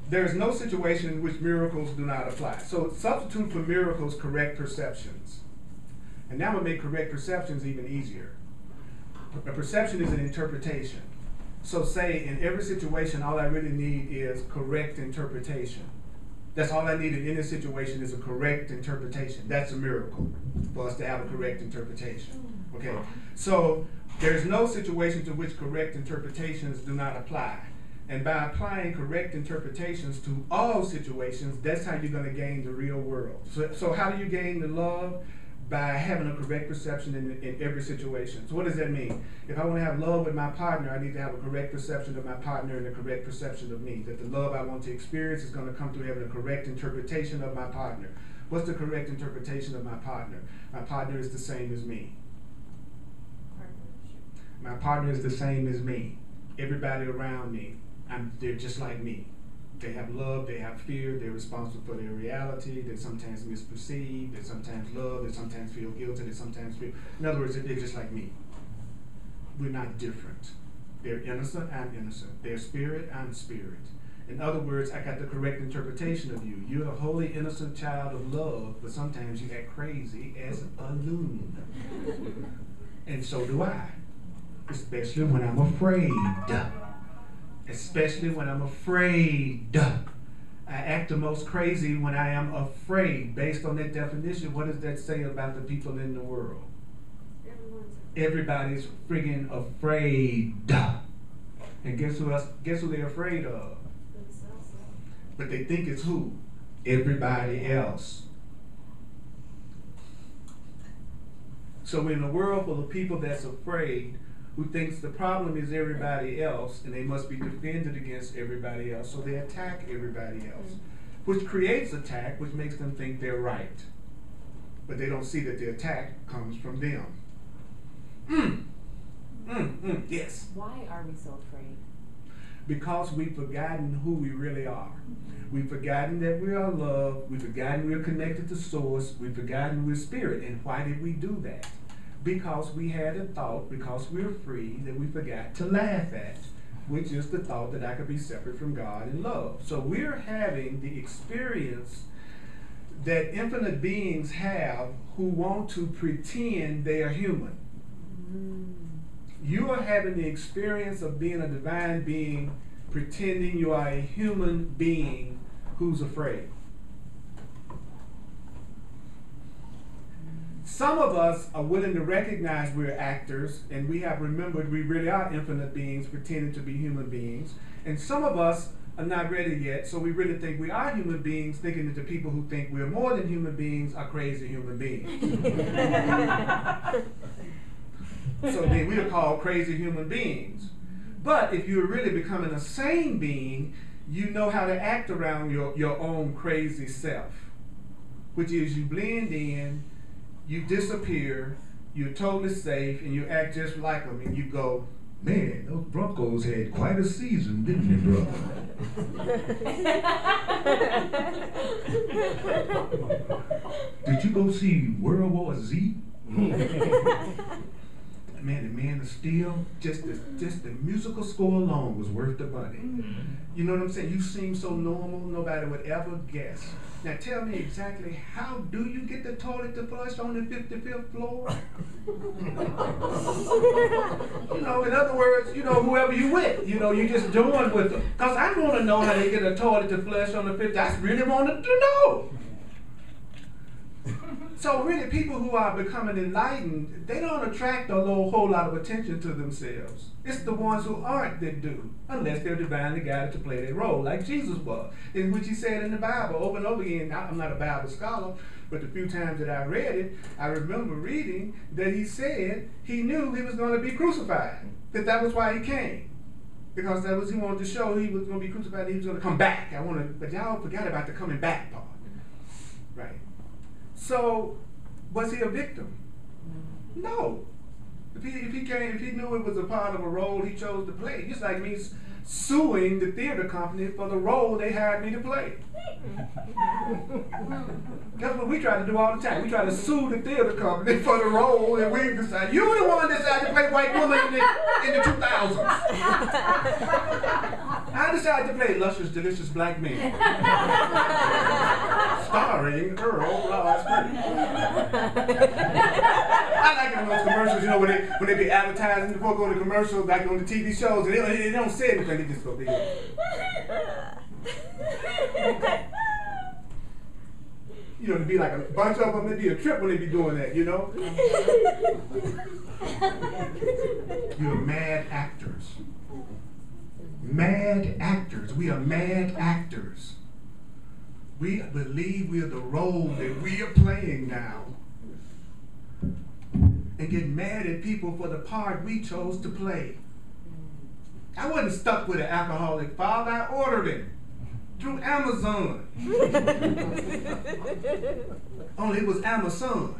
there is no situation in which miracles do not apply. So substitute for miracles correct perceptions. And now we'll make correct perceptions even easier. A perception is an interpretation. So say in every situation, all I really need is correct interpretation. That's all I need in any situation is a correct interpretation. That's a miracle for us to have a correct interpretation. Okay, so there's no situation to which correct interpretations do not apply. And by applying correct interpretations to all situations, that's how you're going to gain the real world. So how do you gain the love? By having a correct perception in every situation. So what does that mean? If I want to have love with my partner, I need to have a correct perception of my partner and a correct perception of me. That the love I want to experience is going to come through having a correct interpretation of my partner. What's the correct interpretation of my partner? My partner is the same as me. My partner is the same as me. Everybody around me, they're just like me. They have love, they have fear, they're responsible for their reality, they sometimes misperceive, they sometimes love, they sometimes feel guilty, they sometimes feel... In other words, they're just like me. We're not different. They're innocent, I'm innocent. They're spirit, I'm spirit. In other words, I got the correct interpretation of you. You're a holy, innocent child of love, but sometimes you act crazy as a loon. And so do I. Especially when I'm afraid. Especially when I'm afraid. I act the most crazy when I am afraid. Based on that definition, what does that say about the people in the world? Everybody's friggin' afraid. And guess who they're afraid of? But they think it's who? Everybody else. So in a world full of people that's afraid, who thinks the problem is everybody else and they must be defended against everybody else, so they attack everybody else, which creates attack, which makes them think they're right. But they don't see that the attack comes from them. Yes? Why are we so afraid? because we've forgotten who we really are. We've forgotten that we are loved. We've forgotten we're connected to source. We've forgotten we're spirit. And why did we do that? Because we had a thought, because we're free, that we forgot to laugh at, which is the thought that I could be separate from God and love. So we're having the experience that infinite beings have who want to pretend they are human. You are having the experience of being a divine being, pretending you are a human being who's afraid. Some of us are willing to recognize we're actors, and we have remembered we really are infinite beings pretending to be human beings. And some of us are not ready yet, so we really think we are human beings, thinking that the people who think we're more than human beings are crazy human beings. So then we are called crazy human beings. But if you're really becoming a sane being, you know how to act around your own crazy self, which is you blend in, you disappear, you're totally safe, and you act just like them, and you go, man, those Broncos had quite a season, didn't they, brother? Did you go see World War Z? Man, the Man of Steel, just the musical score alone was worth the money. You know what I'm saying? You seem so normal, nobody would ever guess. Now tell me exactly, how do you get the toilet to flush on the 55th floor? You know, in other words, you know, whoever you with, you know, you just doing with them. Because I want to know how they get a toilet to flush on the 50th. I really wanted to know. So really, people who are becoming enlightened, they don't attract a whole lot of attention to themselves. It's the ones who aren't that do, unless they're divinely guided to play their role, like Jesus was, in which he said in the Bible over and over again. I'm not a Bible scholar, but the few times that I read it, I remember reading that he said he knew he was going to be crucified, that was why he came. Because that was, he wanted to show he was going to be crucified, he was going to come back. But y'all forgot about the coming back part. Right. So, was he a victim? No. If he knew it was a part of a role he chose to play, just like me suing the theater company for the role they hired me to play. That's what we try to do all the time. We try to sue the theater company for the role that we decided. You were the one that decided to play white woman in the 2000s. I decided to play luscious, delicious black man. Starring Earl Purdy. I like it in those commercials, you know, when they be advertising before going to commercials, like on the TV shows, and they don't say anything, they just go there. You know, to be like a bunch of them, it'd be a trip when they be doing that, you know? You're mad actors. Mad actors. We are mad actors. We believe we are the role that we are playing now. And get mad at people for the part we chose to play. I wasn't stuck with an alcoholic father. I ordered him through Amazon. Only it was Amazon.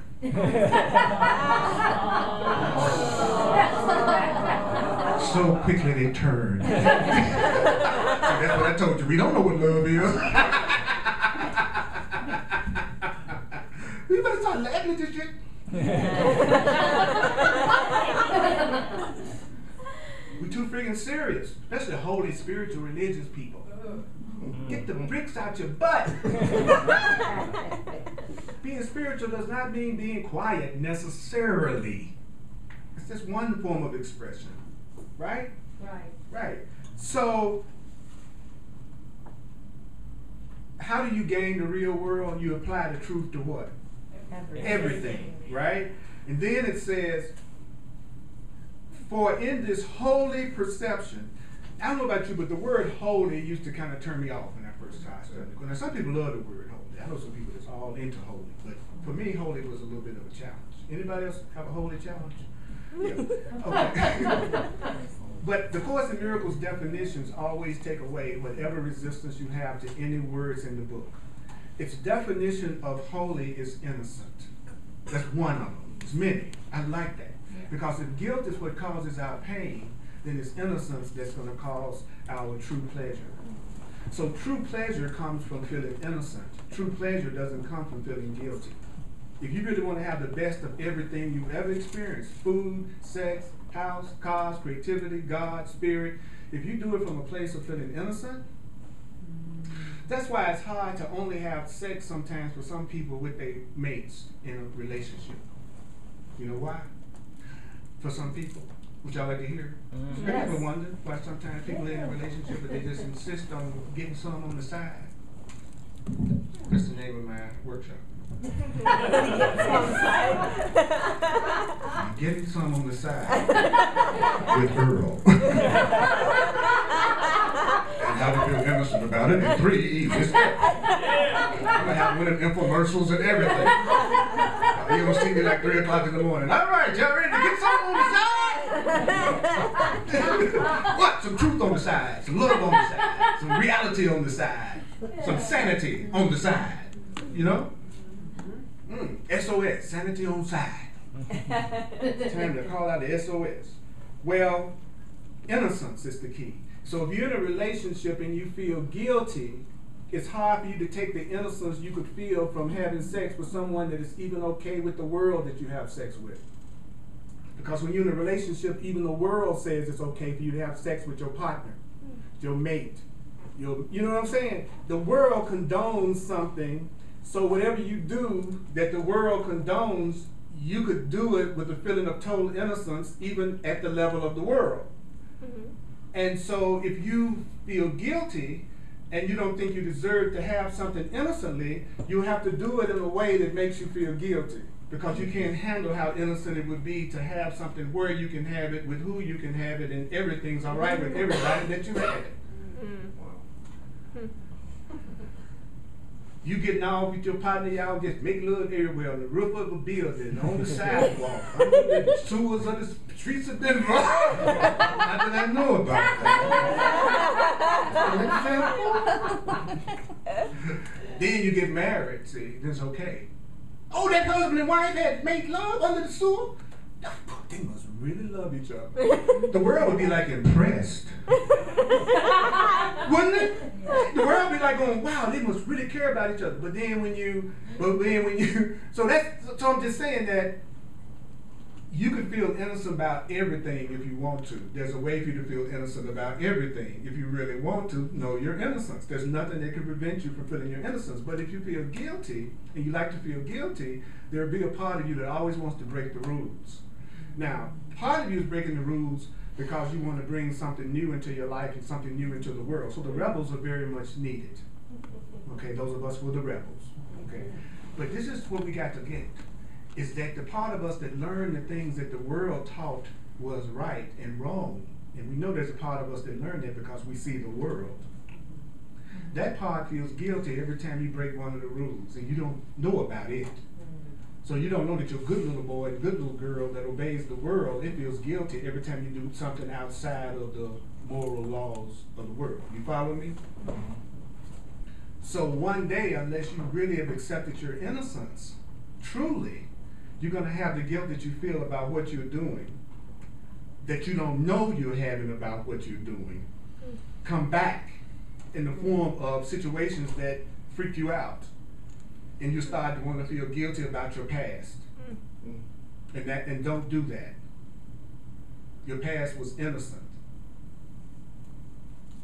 So quickly they turned. So that's what I told you. We don't know what love is. You better start laughing at this shit. We're too freaking serious, especially holy, spiritual, religious people. Get the bricks out your butt. Being spiritual does not mean being quiet necessarily. It's just one form of expression, right? Right. So, how do you gain the real world? You apply the truth to what? Everything, right? And then it says, for in this holy perception, I don't know about you, but the word holy used to kind of turn me off when I first started studying. Now, some people love the word holy. I know some people that's all into holy, but for me, holy was a little bit of a challenge. Anybody else have a holy challenge? Yeah. Okay. But the Course in Miracles definitions always take away whatever resistance you have to any words in the book. Its definition of holy is innocent. That's one of them. There's many. I like that. Because if guilt is what causes our pain, then it's innocence that's going to cause our true pleasure. So true pleasure comes from feeling innocent. True pleasure doesn't come from feeling guilty. If you really want to have the best of everything you've ever experienced, food, sex, house, cars, creativity, God, spirit, if you do it from a place of feeling innocent, that's why it's hard to only have sex sometimes for some people with their mates in a relationship. You know why? For some people. Would y'all like to hear? Mm-hmm. Yes. People wonder why sometimes people in a relationship, but they just insist on getting some on the side. That's the name of my workshop. Getting some on the side with Earl. And how to feel innocent about it in 3 easy steps. I'm gonna have winning infomercials and everything. You're gonna see me like 3 o'clock in the morning. All right, y'all ready to get some on the side? What? Some truth on the side, some love on the side, some reality on the side, some sanity on the side. You know? SOS, sanity on side. Time to call out the SOS. Well, innocence is the key. So if you're in a relationship and you feel guilty, it's hard for you to take the innocence you could feel from having sex with someone that is even okay with the world that you have sex with. Because when you're in a relationship, even the world says it's okay for you to have sex with your partner, your mate. You know what I'm saying? The world condones something. So whatever you do that the world condones, you could do it with a feeling of total innocence, even at the level of the world. Mm-hmm. And so if you feel guilty and you don't think you deserve to have something innocently, you have to do it in a way that makes you feel guilty. Because you can't handle how innocent it would be to have something where you can have it, with who you can have it, and everything's all right with everybody that you have it. Wow. You getting off with your partner, y'all just make love everywhere, on the roof of a building, on the sidewalk, under the sewers of the streets of Denver. Not that I know about that. Then you get married, see, that's okay. Oh, that husband and wife had made love under the sewer? They must really love each other. The world would be like impressed. Wouldn't it? The world would be like going, wow, they must really care about each other. So I'm just saying that you can feel innocent about everything if you want to. There's a way for you to feel innocent about everything if you really want to know your innocence. There's nothing that can prevent you from feeling your innocence. But if you feel guilty, and you like to feel guilty, there'll be a part of you that always wants to break the rules. Now, part of you is breaking the rules because you want to bring something new into your life and something new into the world. So the rebels are very much needed. Okay, those of us who are the rebels. Okay, but this is what we got to get. Is that the part of us that learned the things that the world taught was right and wrong. And we know there's a part of us that learned that because we see the world. That part feels guilty every time you break one of the rules and you don't know about it. So you don't know that your good little boy and good little girl that obeys the world, it feels guilty every time you do something outside of the moral laws of the world. You follow me? So one day, unless you really have accepted your innocence, truly, you're going to have the guilt that you feel about what you're doing, that you don't know you're having about what you're doing, come back in the form of situations that freak you out. And you start to want to feel guilty about your past. And don't do that. Your past was innocent.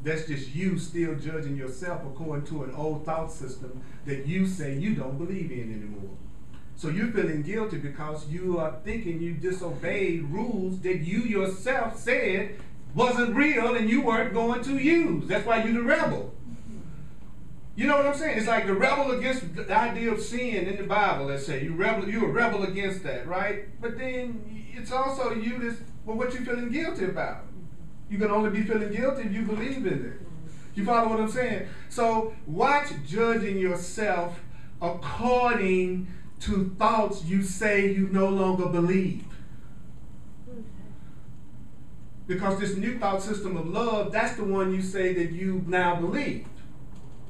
That's just you still judging yourself according to an old thought system that you say you don't believe in anymore. So you're feeling guilty because you are thinking you disobeyed rules that you yourself said wasn't real and you weren't going to use. That's why you're the rebel. You know what I'm saying? It's like the rebel against the idea of sin in the Bible, let's say. You're a rebel against that, right? But then it's also what you're feeling guilty about. You can only be feeling guilty if you believe in it. You follow what I'm saying? So watch judging yourself according to thoughts you say you no longer believe. Because this new thought system of love, that's the one you say that you now believe.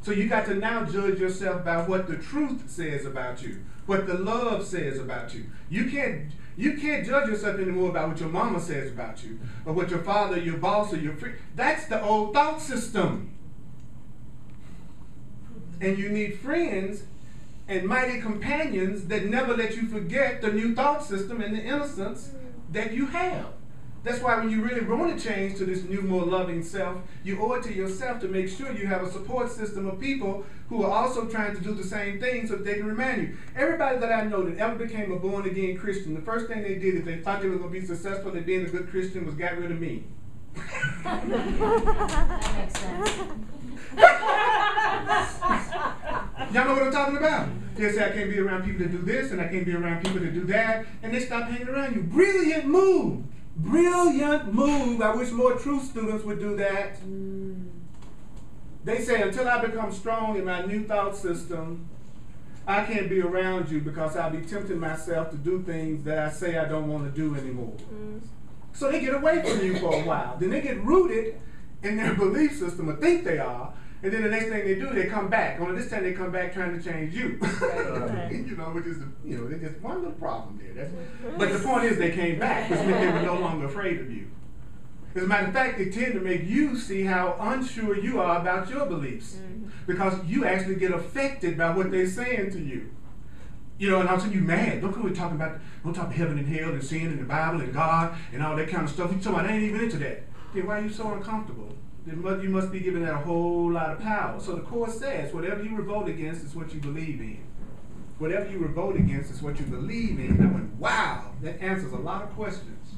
So you got to now judge yourself by what the truth says about you, what the love says about you. You can't You can't judge yourself anymore about what your mama says about you, or what your father, your boss, or your friend. That's the old thought system. And you need friends and mighty companions that never let you forget the new thought system and the innocence that you have. That's why when you really want to change to this new, more loving self, you owe it to yourself to make sure you have a support system of people who are also trying to do the same thing so that they can remind you. Everybody that I know that ever became a born-again Christian, the first thing they did if they thought they were going to be successful at being a good Christian was got rid of me. That makes sense. Y'all know what I'm talking about? They say I can't be around people that do this and I can't be around people that do that, and they stop hanging around you. Brilliant move. Brilliant move. I wish more truth students would do that. They say until I become strong in my new thought system, I can't be around you because I'll be tempting myself to do things that I say I don't want to do anymore. So they get away from you for a while. Then they get rooted in their belief system, or think they are, and then the next thing they do, they come back. Only this time they come back trying to change you. You know, which is, there's just one little problem there. But the point is they came back, which meant they were no longer afraid of you. As a matter of fact, they tend to make you see how unsure you are about your beliefs. Because you actually get affected by what they're saying to you. And all of a sudden you're mad. Don't come here talking about, don't talk about heaven and hell and sin and the Bible and God and all that kind of stuff. You talking about, I ain't even into that. Then why are you so uncomfortable? You must be giving that a whole lot of power. So the Course says, whatever you revolt against is what you believe in. Whatever you revolt against is what you believe in. I went, wow, that answers a lot of questions.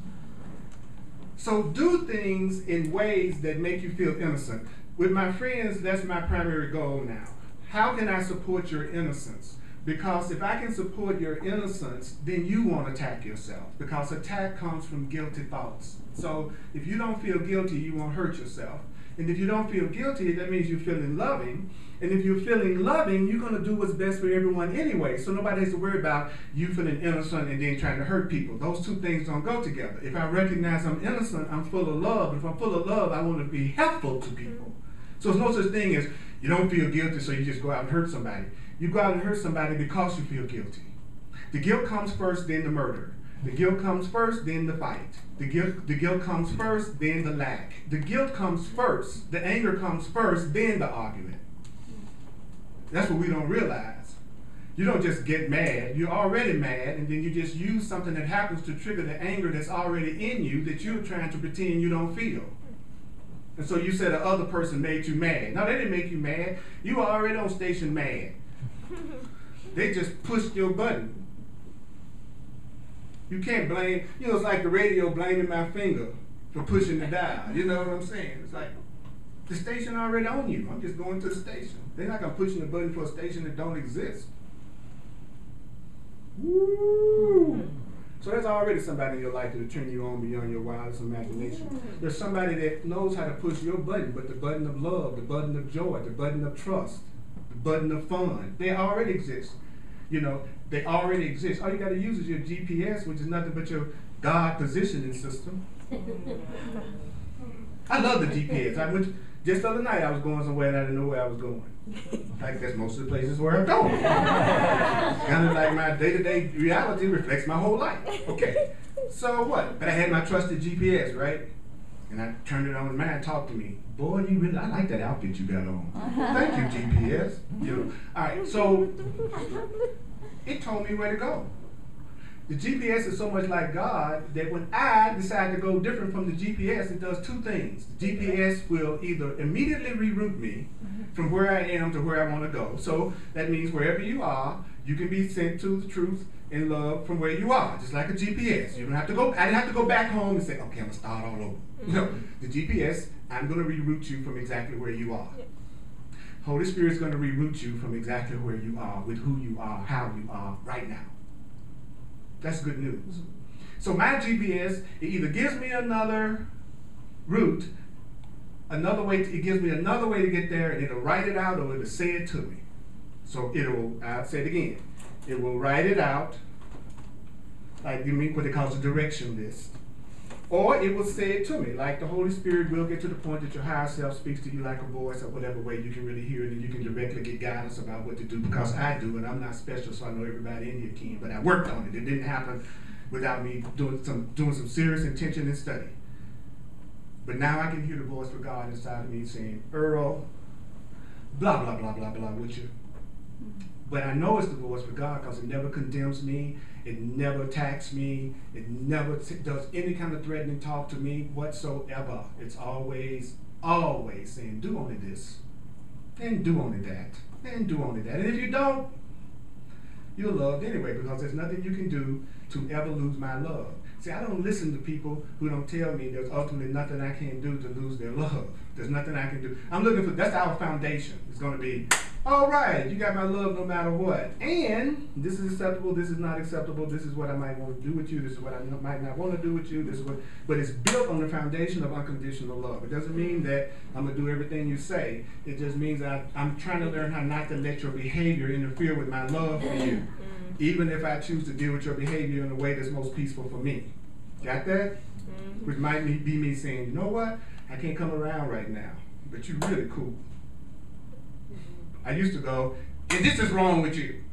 So do things in ways that make you feel innocent. With my friends, that's my primary goal now. How can I support your innocence? Because if I can support your innocence, then you won't attack yourself. Because attack comes from guilty thoughts. So if you don't feel guilty, you won't hurt yourself. And if you don't feel guilty, that means you're feeling loving. And if you're feeling loving, you're going to do what's best for everyone anyway. So nobody has to worry about you feeling innocent and then trying to hurt people. Those two things don't go together. If I recognize I'm innocent, I'm full of love. If I'm full of love, I want to be helpful to people. So there's no such thing as you don't feel guilty, so you just go out and hurt somebody. You go out and hurt somebody because you feel guilty. The guilt comes first, then the murder. The guilt comes first, then the fight. The guilt comes first, then the lack. The guilt comes first. The anger comes first, then the argument. That's what we don't realize. You don't just get mad. You're already mad, and then you just use something that happens to trigger the anger that's already in you that you're trying to pretend you don't feel. And so you said the other person made you mad. No, they didn't make you mad. You were already on station mad. They just pushed your button. You can't blame, it's like the radio blaming my finger for pushing the dial. You know what I'm saying? It's like, the station already on you. I'm just going to the station. They're not going to push the button for a station that don't exist. Woo! So there's already somebody in your life that'll turn you on beyond your wildest imagination. There's somebody that knows how to push your button, but the button of love, the button of joy, the button of trust, the button of fun, they already exist. They already exist. All you got to use is your GPS, which is nothing but your God positioning system. I love the GPS. Just the other night I was going somewhere and I didn't know where I was going. Like that's most of the places where I'm going. Kind of like my day-to-day reality reflects my whole life. Okay, so what? But I had my trusted GPS, right? And I turned it on and man talked to me. Boy, I like that outfit you got on. Thank you, GPS. All right, so it told me where to go. The GPS is so much like God that when I decide to go different from the GPS, it does two things. The GPS will either immediately reroute me from where I am to where I want to go. So that means wherever you are, you can be sent to the truth and love from where you are, just like a GPS. You don't have to go. I didn't have to go back home and say, okay, I'm gonna start all over. No, the GPS, I'm gonna reroute you from exactly where you are. Holy Spirit's gonna reroute you from exactly where you are, with who you are, how you are right now. That's good news. So my GPS, it either gives me another route, it gives me another way to get there, and it'll write it out or it'll say it to me. So I'll say it again. It will write it out, like you mean what they call a direction list. Or it will say it to me, like the Holy Spirit will get to the point that your higher self speaks to you like a voice or whatever way you can really hear it and you can directly get guidance about what to do because I do and I'm not special so I know everybody in here can, but I worked on it. It didn't happen without me doing some serious intention and study. But now I can hear the voice of God inside of me saying, Earl, blah, blah, blah, blah, blah with you. But I know it's the voice of God because it never condemns me. It never attacks me. It never does any kind of threatening talk to me whatsoever. It's always saying, do only this, and do only that, and do only that. And if you don't, you're loved anyway, because there's nothing you can do to ever lose my love. See, I don't listen to people who don't tell me there's ultimately nothing I can do to lose their love. There's nothing I can do. I'm looking for, that's our foundation. It's going to be, all right, you got my love no matter what. And this is acceptable, this is not acceptable, this is what I might want to do with you, this is what I might not want to do with you, this is what, but it's built on the foundation of unconditional love. It doesn't mean that I'm going to do everything you say. It just means that I'm trying to learn how not to let your behavior interfere with my love for you, even if I choose to deal with your behavior in a way that's most peaceful for me. Got that? Which might be me saying, you know what? I can't come around right now, but you're really cool. I used to go, and this is wrong with you.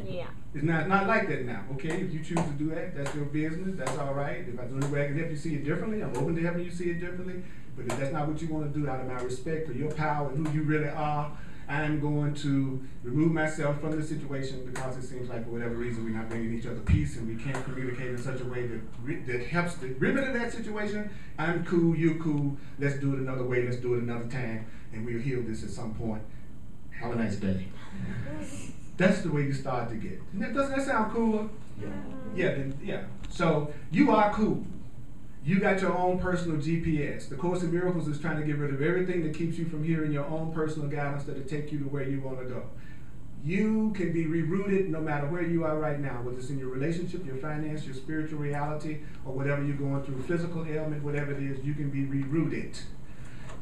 Yeah. It's not like that now. Okay, if you choose to do that, that's your business. That's all right. If I do any way I can help you see it differently, I'm open to helping you see it differently. But if that's not what you want to do, out of my respect for your power and who you really are, I'm going to remove myself from the situation because it seems like for whatever reason we're not bringing each other peace and we can't communicate in such a way that helps to remedy that situation. I'm cool, you're cool. Let's do it another way. Let's do it another time, and we'll heal this at some point. Have a nice day. That's the way you start to get. Doesn't that sound cooler? Yeah. So you are cool. You got your own personal GPS. The Course in Miracles is trying to get rid of everything that keeps you from hearing your own personal guidance that'll take you to where you want to go. You can be rerouted no matter where you are right now, whether it's in your relationship, your finance, your spiritual reality, or whatever you're going through, physical ailment, whatever it is, you can be rerouted.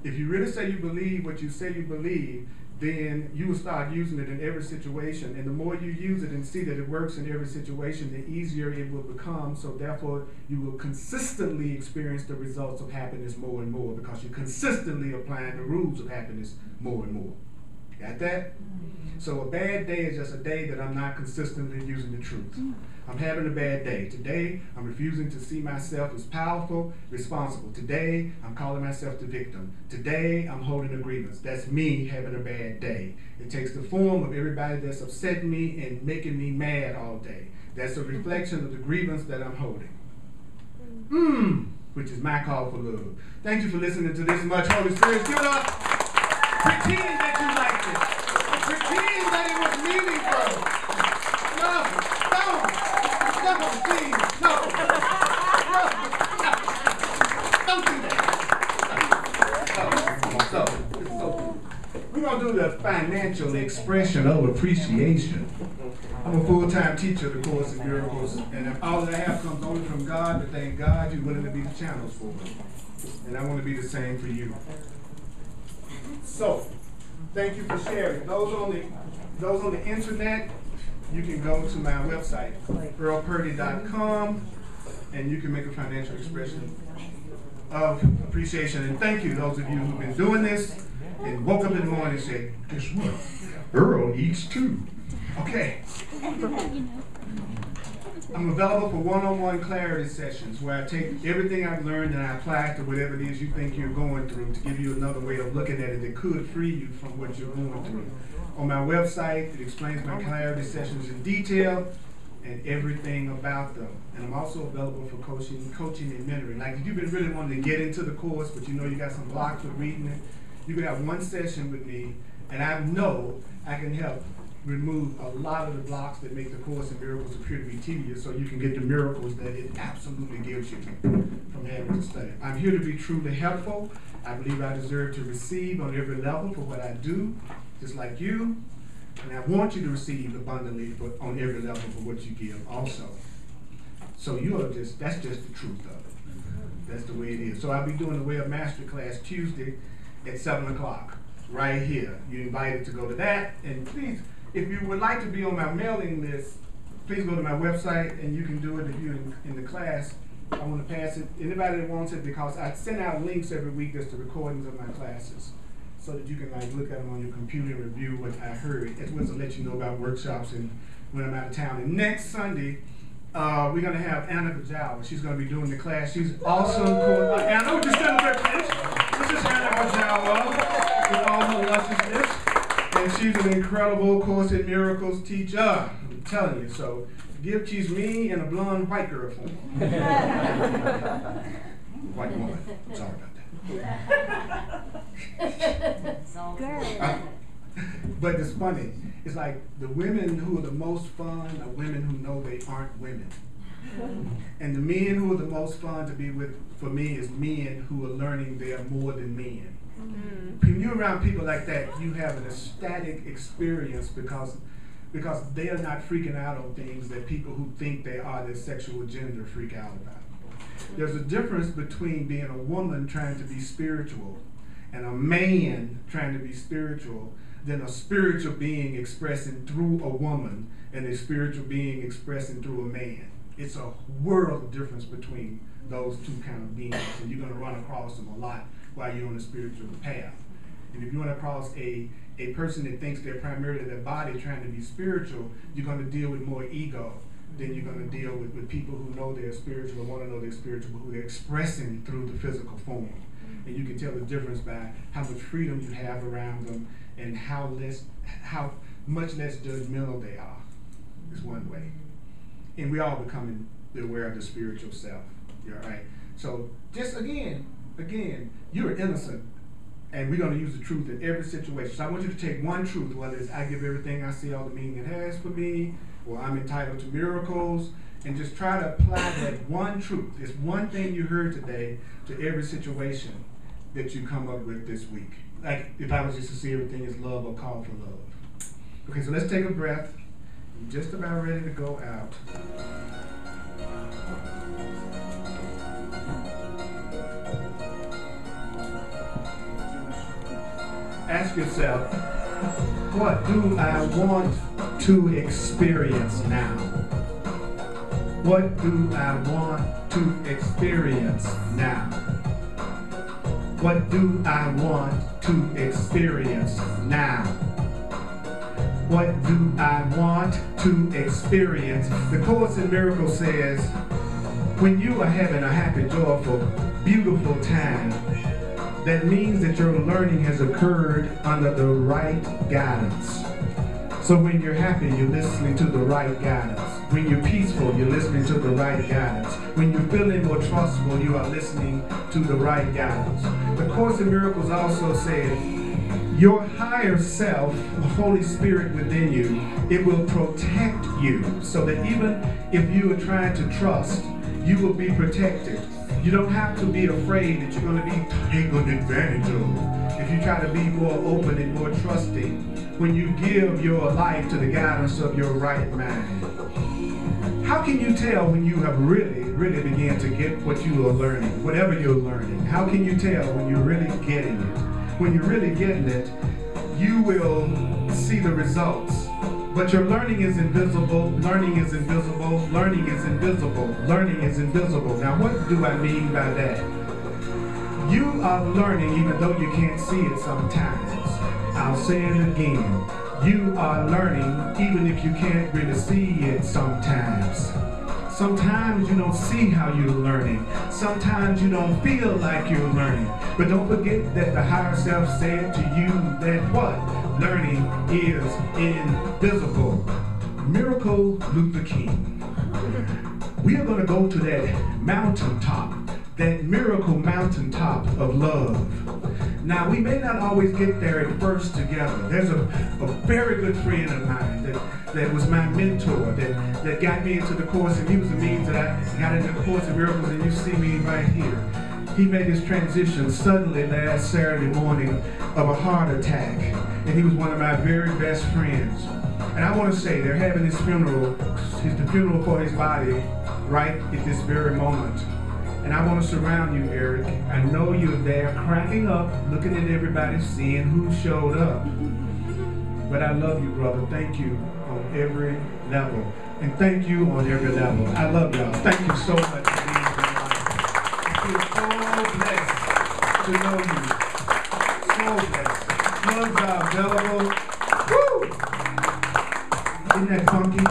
If you really say you believe what you say you believe, then you will start using it in every situation. And the more you use it and see that it works in every situation, the easier it will become. So therefore, you will consistently experience the results of happiness more and more because you're consistently applying the rules of happiness more and more. Got that? So a bad day is just a day that I'm not consistently using the truth. I'm having a bad day. Today, I'm refusing to see myself as powerful, responsible. Today, I'm calling myself the victim. Today, I'm holding a grievance. That's me having a bad day. It takes the form of everybody that's upsetting me and making me mad all day. That's a reflection of the grievance that I'm holding. Which is my call for love. Thank you for listening to this much Holy Spirit. Give it up. Pretend that you liked it. Pretend that it was meaningful. Please, no. Don't do that. So, we're going to do the financial expression of appreciation. I'm a full-time teacher of the Course in Miracles, and all that I have comes only from God, but thank God you're willing to be the channels for me. And I want to be the same for you. So, thank you for sharing. Those on the internet, you can go to my website, earlpurdy.com, and you can make a financial expression of appreciation. And thank you, those of you who've been doing this and woke up in the morning and said, guess what? Earl eats too. Okay. I'm available for one-on-one clarity sessions where I take everything I've learned and I apply it to whatever it is you think you're going through to give you another way of looking at it that could free you from what you're going through. On my website, it explains my clarity sessions in detail and everything about them. And I'm also available for coaching and mentoring. Like if you've been really wanting to get into the course, but you know you got some blocks with reading it, you can have one session with me, and I know I can help remove a lot of the blocks that make the Course in Miracles appear to be tedious, so you can get the miracles that it absolutely gives you from having to study. I'm here to be truly helpful. I believe I deserve to receive on every level for what I do, just like you. And I want you to receive abundantly on every level for what you give also. So that's just the truth of it. That's the way it is. So I'll be doing the Way of Mastery class Tuesday at 7 o'clock right here. You're invited to go to that. And please, if you would like to be on my mailing list, please go to my website and you can do it if you're in the class. I want to pass it. Anybody that wants it, because I send out links every week as to recordings of my classes, so that you can look at them on your computer and review what I heard, as well as to let you know about workshops and when I'm out of town. And next Sunday, we're going to have Anna Gajawa. She's going to be doing the class. She's awesome. Cool. Anna, would you stand up there, please? This is Anna Gajawa with all her lusciousness. And she's an incredible Course in Miracles teacher. I'm telling you. So give she's me and a blonde white girl for me. White woman. Sorry about that. But it's funny. It's like the women who are the most fun are women who know they aren't women. And the men who are the most fun to be with, for me, is men who are learning they are more than men. When you're around people like that, you have an ecstatic experience because they are not freaking out on things that people who think they are their sexual gender freak out about. There's a difference between being a woman trying to be spiritual and a man trying to be spiritual than a spiritual being expressing through a woman and a spiritual being expressing through a man. It's a world of difference between those two kind of beings, and you're going to run across them a lot while you're on the spiritual path. And if you run across a person that thinks they're primarily their body trying to be spiritual, you're going to deal with more ego than you're going to deal with people who know they're spiritual or want to know they're spiritual, but who they're expressing through the physical form. And you can tell the difference by how much freedom you have around them and how much less judgmental they are. Is one way. And we all becoming aware of the spiritual self. You're right. So just again, you're innocent, and we're going to use the truth in every situation. So I want you to take one truth, whether it's I give everything I see all the meaning it has for me, or I'm entitled to miracles, and just try to apply that one truth. It's one thing you heard today to every situation that you come up with this week. Like if I was just to see everything as love or call for love. Okay, so let's take a breath. I'm just about ready to go out. Ask yourself, what do I want to experience now? What do I want to experience now? What do I want to experience now? What do I want to experience? The Course in Miracles says, when you are having a happy, joyful, beautiful time, that means that your learning has occurred under the right guidance. So when you're happy, you're listening to the right guidance. When you're peaceful, you're listening to the right guidance. When you're feeling more trustful, you are listening to the right guidance. The Course in Miracles also said, your higher self, the Holy Spirit within you, it will protect you so that even if you are trying to trust, you will be protected. You don't have to be afraid that you're going to be taken advantage of if you try to be more open and more trusting when you give your life to the guidance of your right mind. How can you tell when you have really began to get what you are learning, whatever you're learning? How can you tell when you're really getting it? When you're really getting it, you will see the results. But your learning is invisible, learning is invisible, learning is invisible, learning is invisible. Now what do I mean by that? You are learning even though you can't see it sometimes. I'll say it again. You are learning even if you can't really see it sometimes. Sometimes you don't see how you're learning. Sometimes you don't feel like you're learning. But don't forget that the higher self said to you that what? Learning is invisible. Miracle Luther King. We are going to go to that mountaintop, that miracle mountaintop of love. Now, we may not always get there at first together. There's a very good friend of mine that was my mentor, that got me into the Course, and he was the means that I got into the Course in Miracles, and you see me right here. He made his transition suddenly last Saturday morning of a heart attack, and he was one of my very best friends. And I want to say they're having his funeral, the funeral for his body right at this very moment. And I want to surround you, Eric. I know you're there cracking up, looking at everybody, seeing who showed up. But I love you, brother. Thank you on every level. And thank you on every level. I love y'all. Thank you so much for being in my life. I feel so blessed to know you. So blessed. Hugs are available. Woo! Isn't that funky?